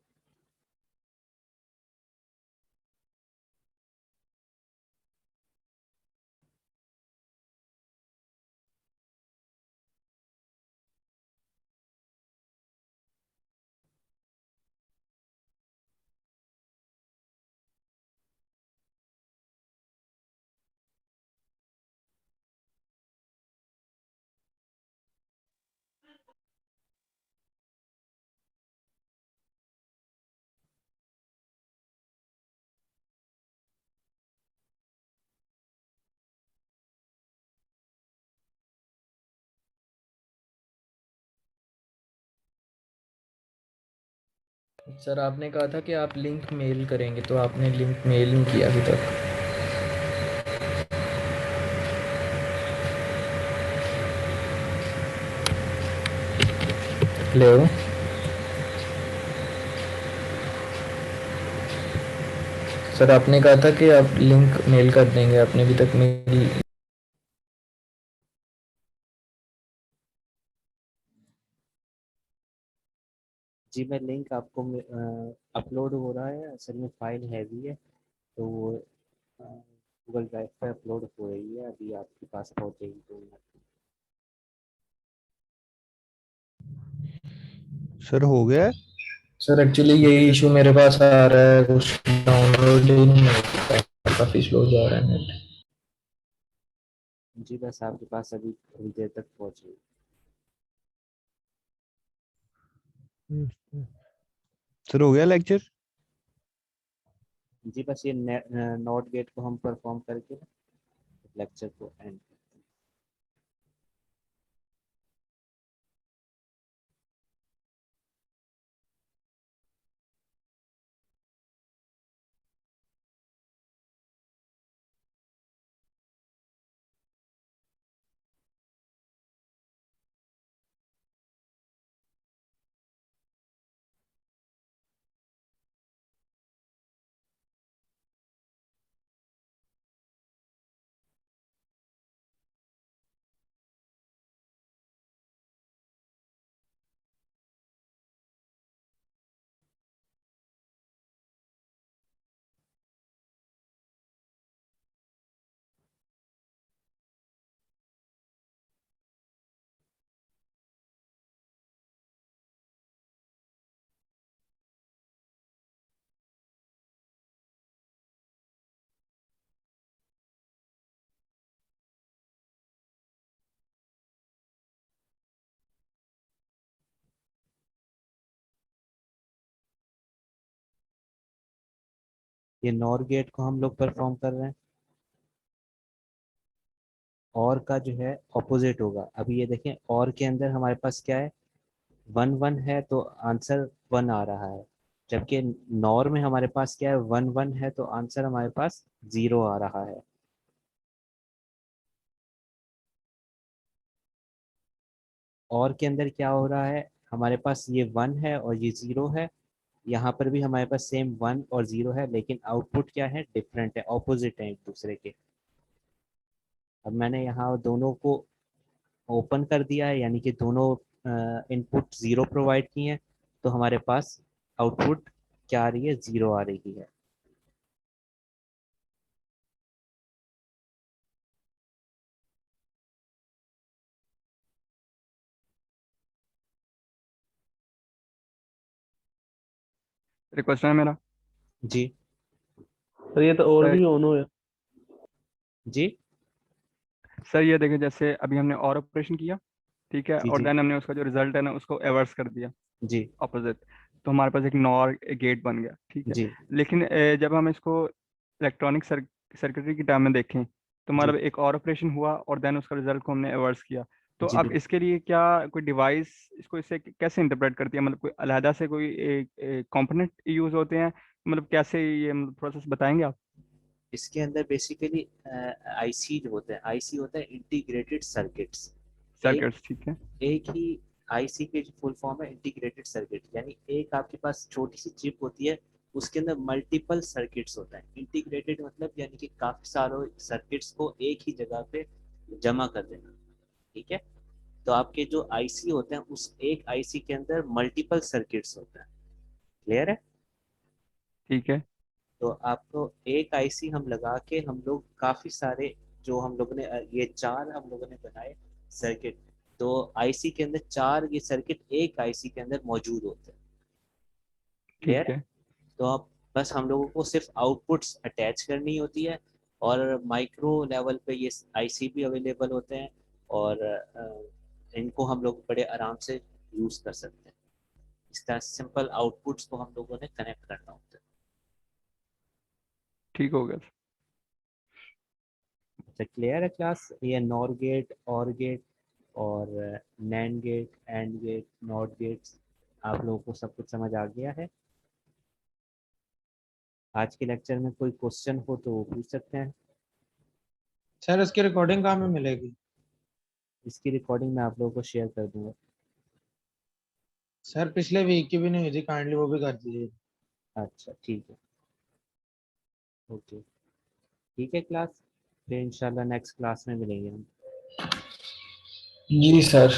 सर आपने कहा था कि आप लिंक मेल करेंगे, तो आपने लिंक मेल नहीं किया अभी तक। हेलो सर, आपने कहा था कि आप लिंक मेल कर देंगे, आपने अभी तक मेल। जी मैं लिंक आपको अपलोड हो रहा है, असल में फाइल हैवी है तो वो गूगल ड्राइव पर अपलोड हो रही है, अभी आपके पास पहुंचेगी 2 मिनट। सर हो गया है? सर एक्चुअली यही इशू मेरे पास आ रहा है, कुछ डाउनलोड ही नहीं हो रहा है, काफ़ी स्लो जा रहा है नेट। जी बस आपके पास अभी थोड़ी देर तक पहुंचेगी। सर हो गया लेक्चर? जी बस ये नोट गेट को हम परफॉर्म करके लेक्चर को एंड। ये नॉर गेट को हम लोग परफॉर्म कर रहे हैं, और का जो है ऑपोजिट होगा। अभी ये देखें, और के अंदर हमारे पास क्या है, 1 1 है तो आंसर 1 आ रहा है, जबकि नॉर में हमारे पास क्या है, 1 1 है तो आंसर हमारे पास 0 आ रहा है। और के अंदर क्या हो रहा है, हमारे पास ये 1 है और ये 0 है, यहाँ पर भी हमारे पास सेम 1 और 0 है, लेकिन आउटपुट क्या है, डिफरेंट है, ऑपोजिट है एक दूसरे के। अब मैंने यहाँ दोनों को ओपन कर दिया है, यानी कि दोनों इनपुट 0 प्रोवाइड किए हैं, तो हमारे पास आउटपुट क्या आ रही है, 0 आ रही है। रिक्वेस्ट है मेरा। जी सर ये तो और सर भी ऑन हो गया। जी सर ये देखिए, जैसे अभी हमने और ऑपरेशन किया, ठीक है, जी और जी देन हमने उसका जो रिजल्ट है ना उसको एवर्स कर दिया जी अपोजिट, तो हमारे पास एक नॉर गेट बन गया, ठीक है। जी लेकिन जब हम इसको इलेक्ट्रॉनिक सर्किटरी की टर्म में देखें तो जी मतलब एक और ऑपरेशन हुआ और देन उसका रिजल्ट को हमने एवर्स किया, तो जी अब इसके लिए क्या कोई डिवाइस इसको इससे कैसे इंटरप्रेट करती है, मतलब कोई अलहदा से कोई कंपोनेंट यूज होते हैं, मतलब कैसे ये प्रोसेस बताएंगे आप? इसके अंदर बेसिकली आईसी जो होते हैं, आईसी होता है इंटीग्रेटेड सर्किट्स। एक सर्किट्स, ठीक है। एक ही आईसी के जो फुल फॉर्म है इंटीग्रेटेड सर्किट, यानी एक आपके पास छोटी सी चिप होती है, उसके अंदर मल्टीपल सर्किट्स होता है। इंटीग्रेटेड मतलब यानी कि काफी सारे सर्किट्स को एक ही जगह पे जमा कर देना, ठीक है। तो आपके जो आईसी होते हैं, उस एक आईसी के अंदर मल्टीपल सर्किट्स होते हैं। क्लियर है? ठीक है। तो आपको एक आईसी हम लगा के हम लोग काफी सारे, जो हम लोगों ने ये 4 हम लोगों ने बनाए सर्किट, तो आईसी के अंदर 4 ये सर्किट एक आईसी के अंदर मौजूद होते हैं। क्लियर ठीक है? है। तो अब बस हम लोगों को सिर्फ आउटपुट्स अटैच करनी होती है, और माइक्रो लेवल पे ये आईसी भी अवेलेबल होते हैं, और इनको हम लोग बड़े आराम से यूज कर सकते हैं। इस तरह सिंपल आउटपुट्स को हम लोगों ने कनेक्ट करना होता है। ठीक हो गया। अच्छा क्लियर है क्लास? ये नॉर गेट, और गेट, और NAND gate, AND gate, NOT gates, आप लोगों को सब कुछ समझ आ गया है? आज के लेक्चर में कोई क्वेश्चन हो तो वो पूछ सकते हैं। सर इसकी रिकॉर्डिंग कहाँ में मिलेगी? इसकी रिकॉर्डिंग मैं आप लोगों को शेयर कर दूंगा। सर पिछले वीक की भी नहीं हुई थी, काइंडली वो भी कर दीजिए। अच्छा ठीक है, ओके ठीक है क्लास, फिर इंशाल्लाह नेक्स्ट क्लास में मिलेंगे हम। जी सर।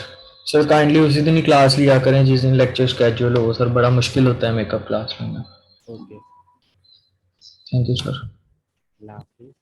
सर काइंडली उसी दिन ही क्लास लिया करें जिस दिन लेक्चर स्केड्यूल हो सर, बड़ा मुश्किल होता है मेकअप क्लास में। Okay, thank you sir. अल्लाह हाफिज़।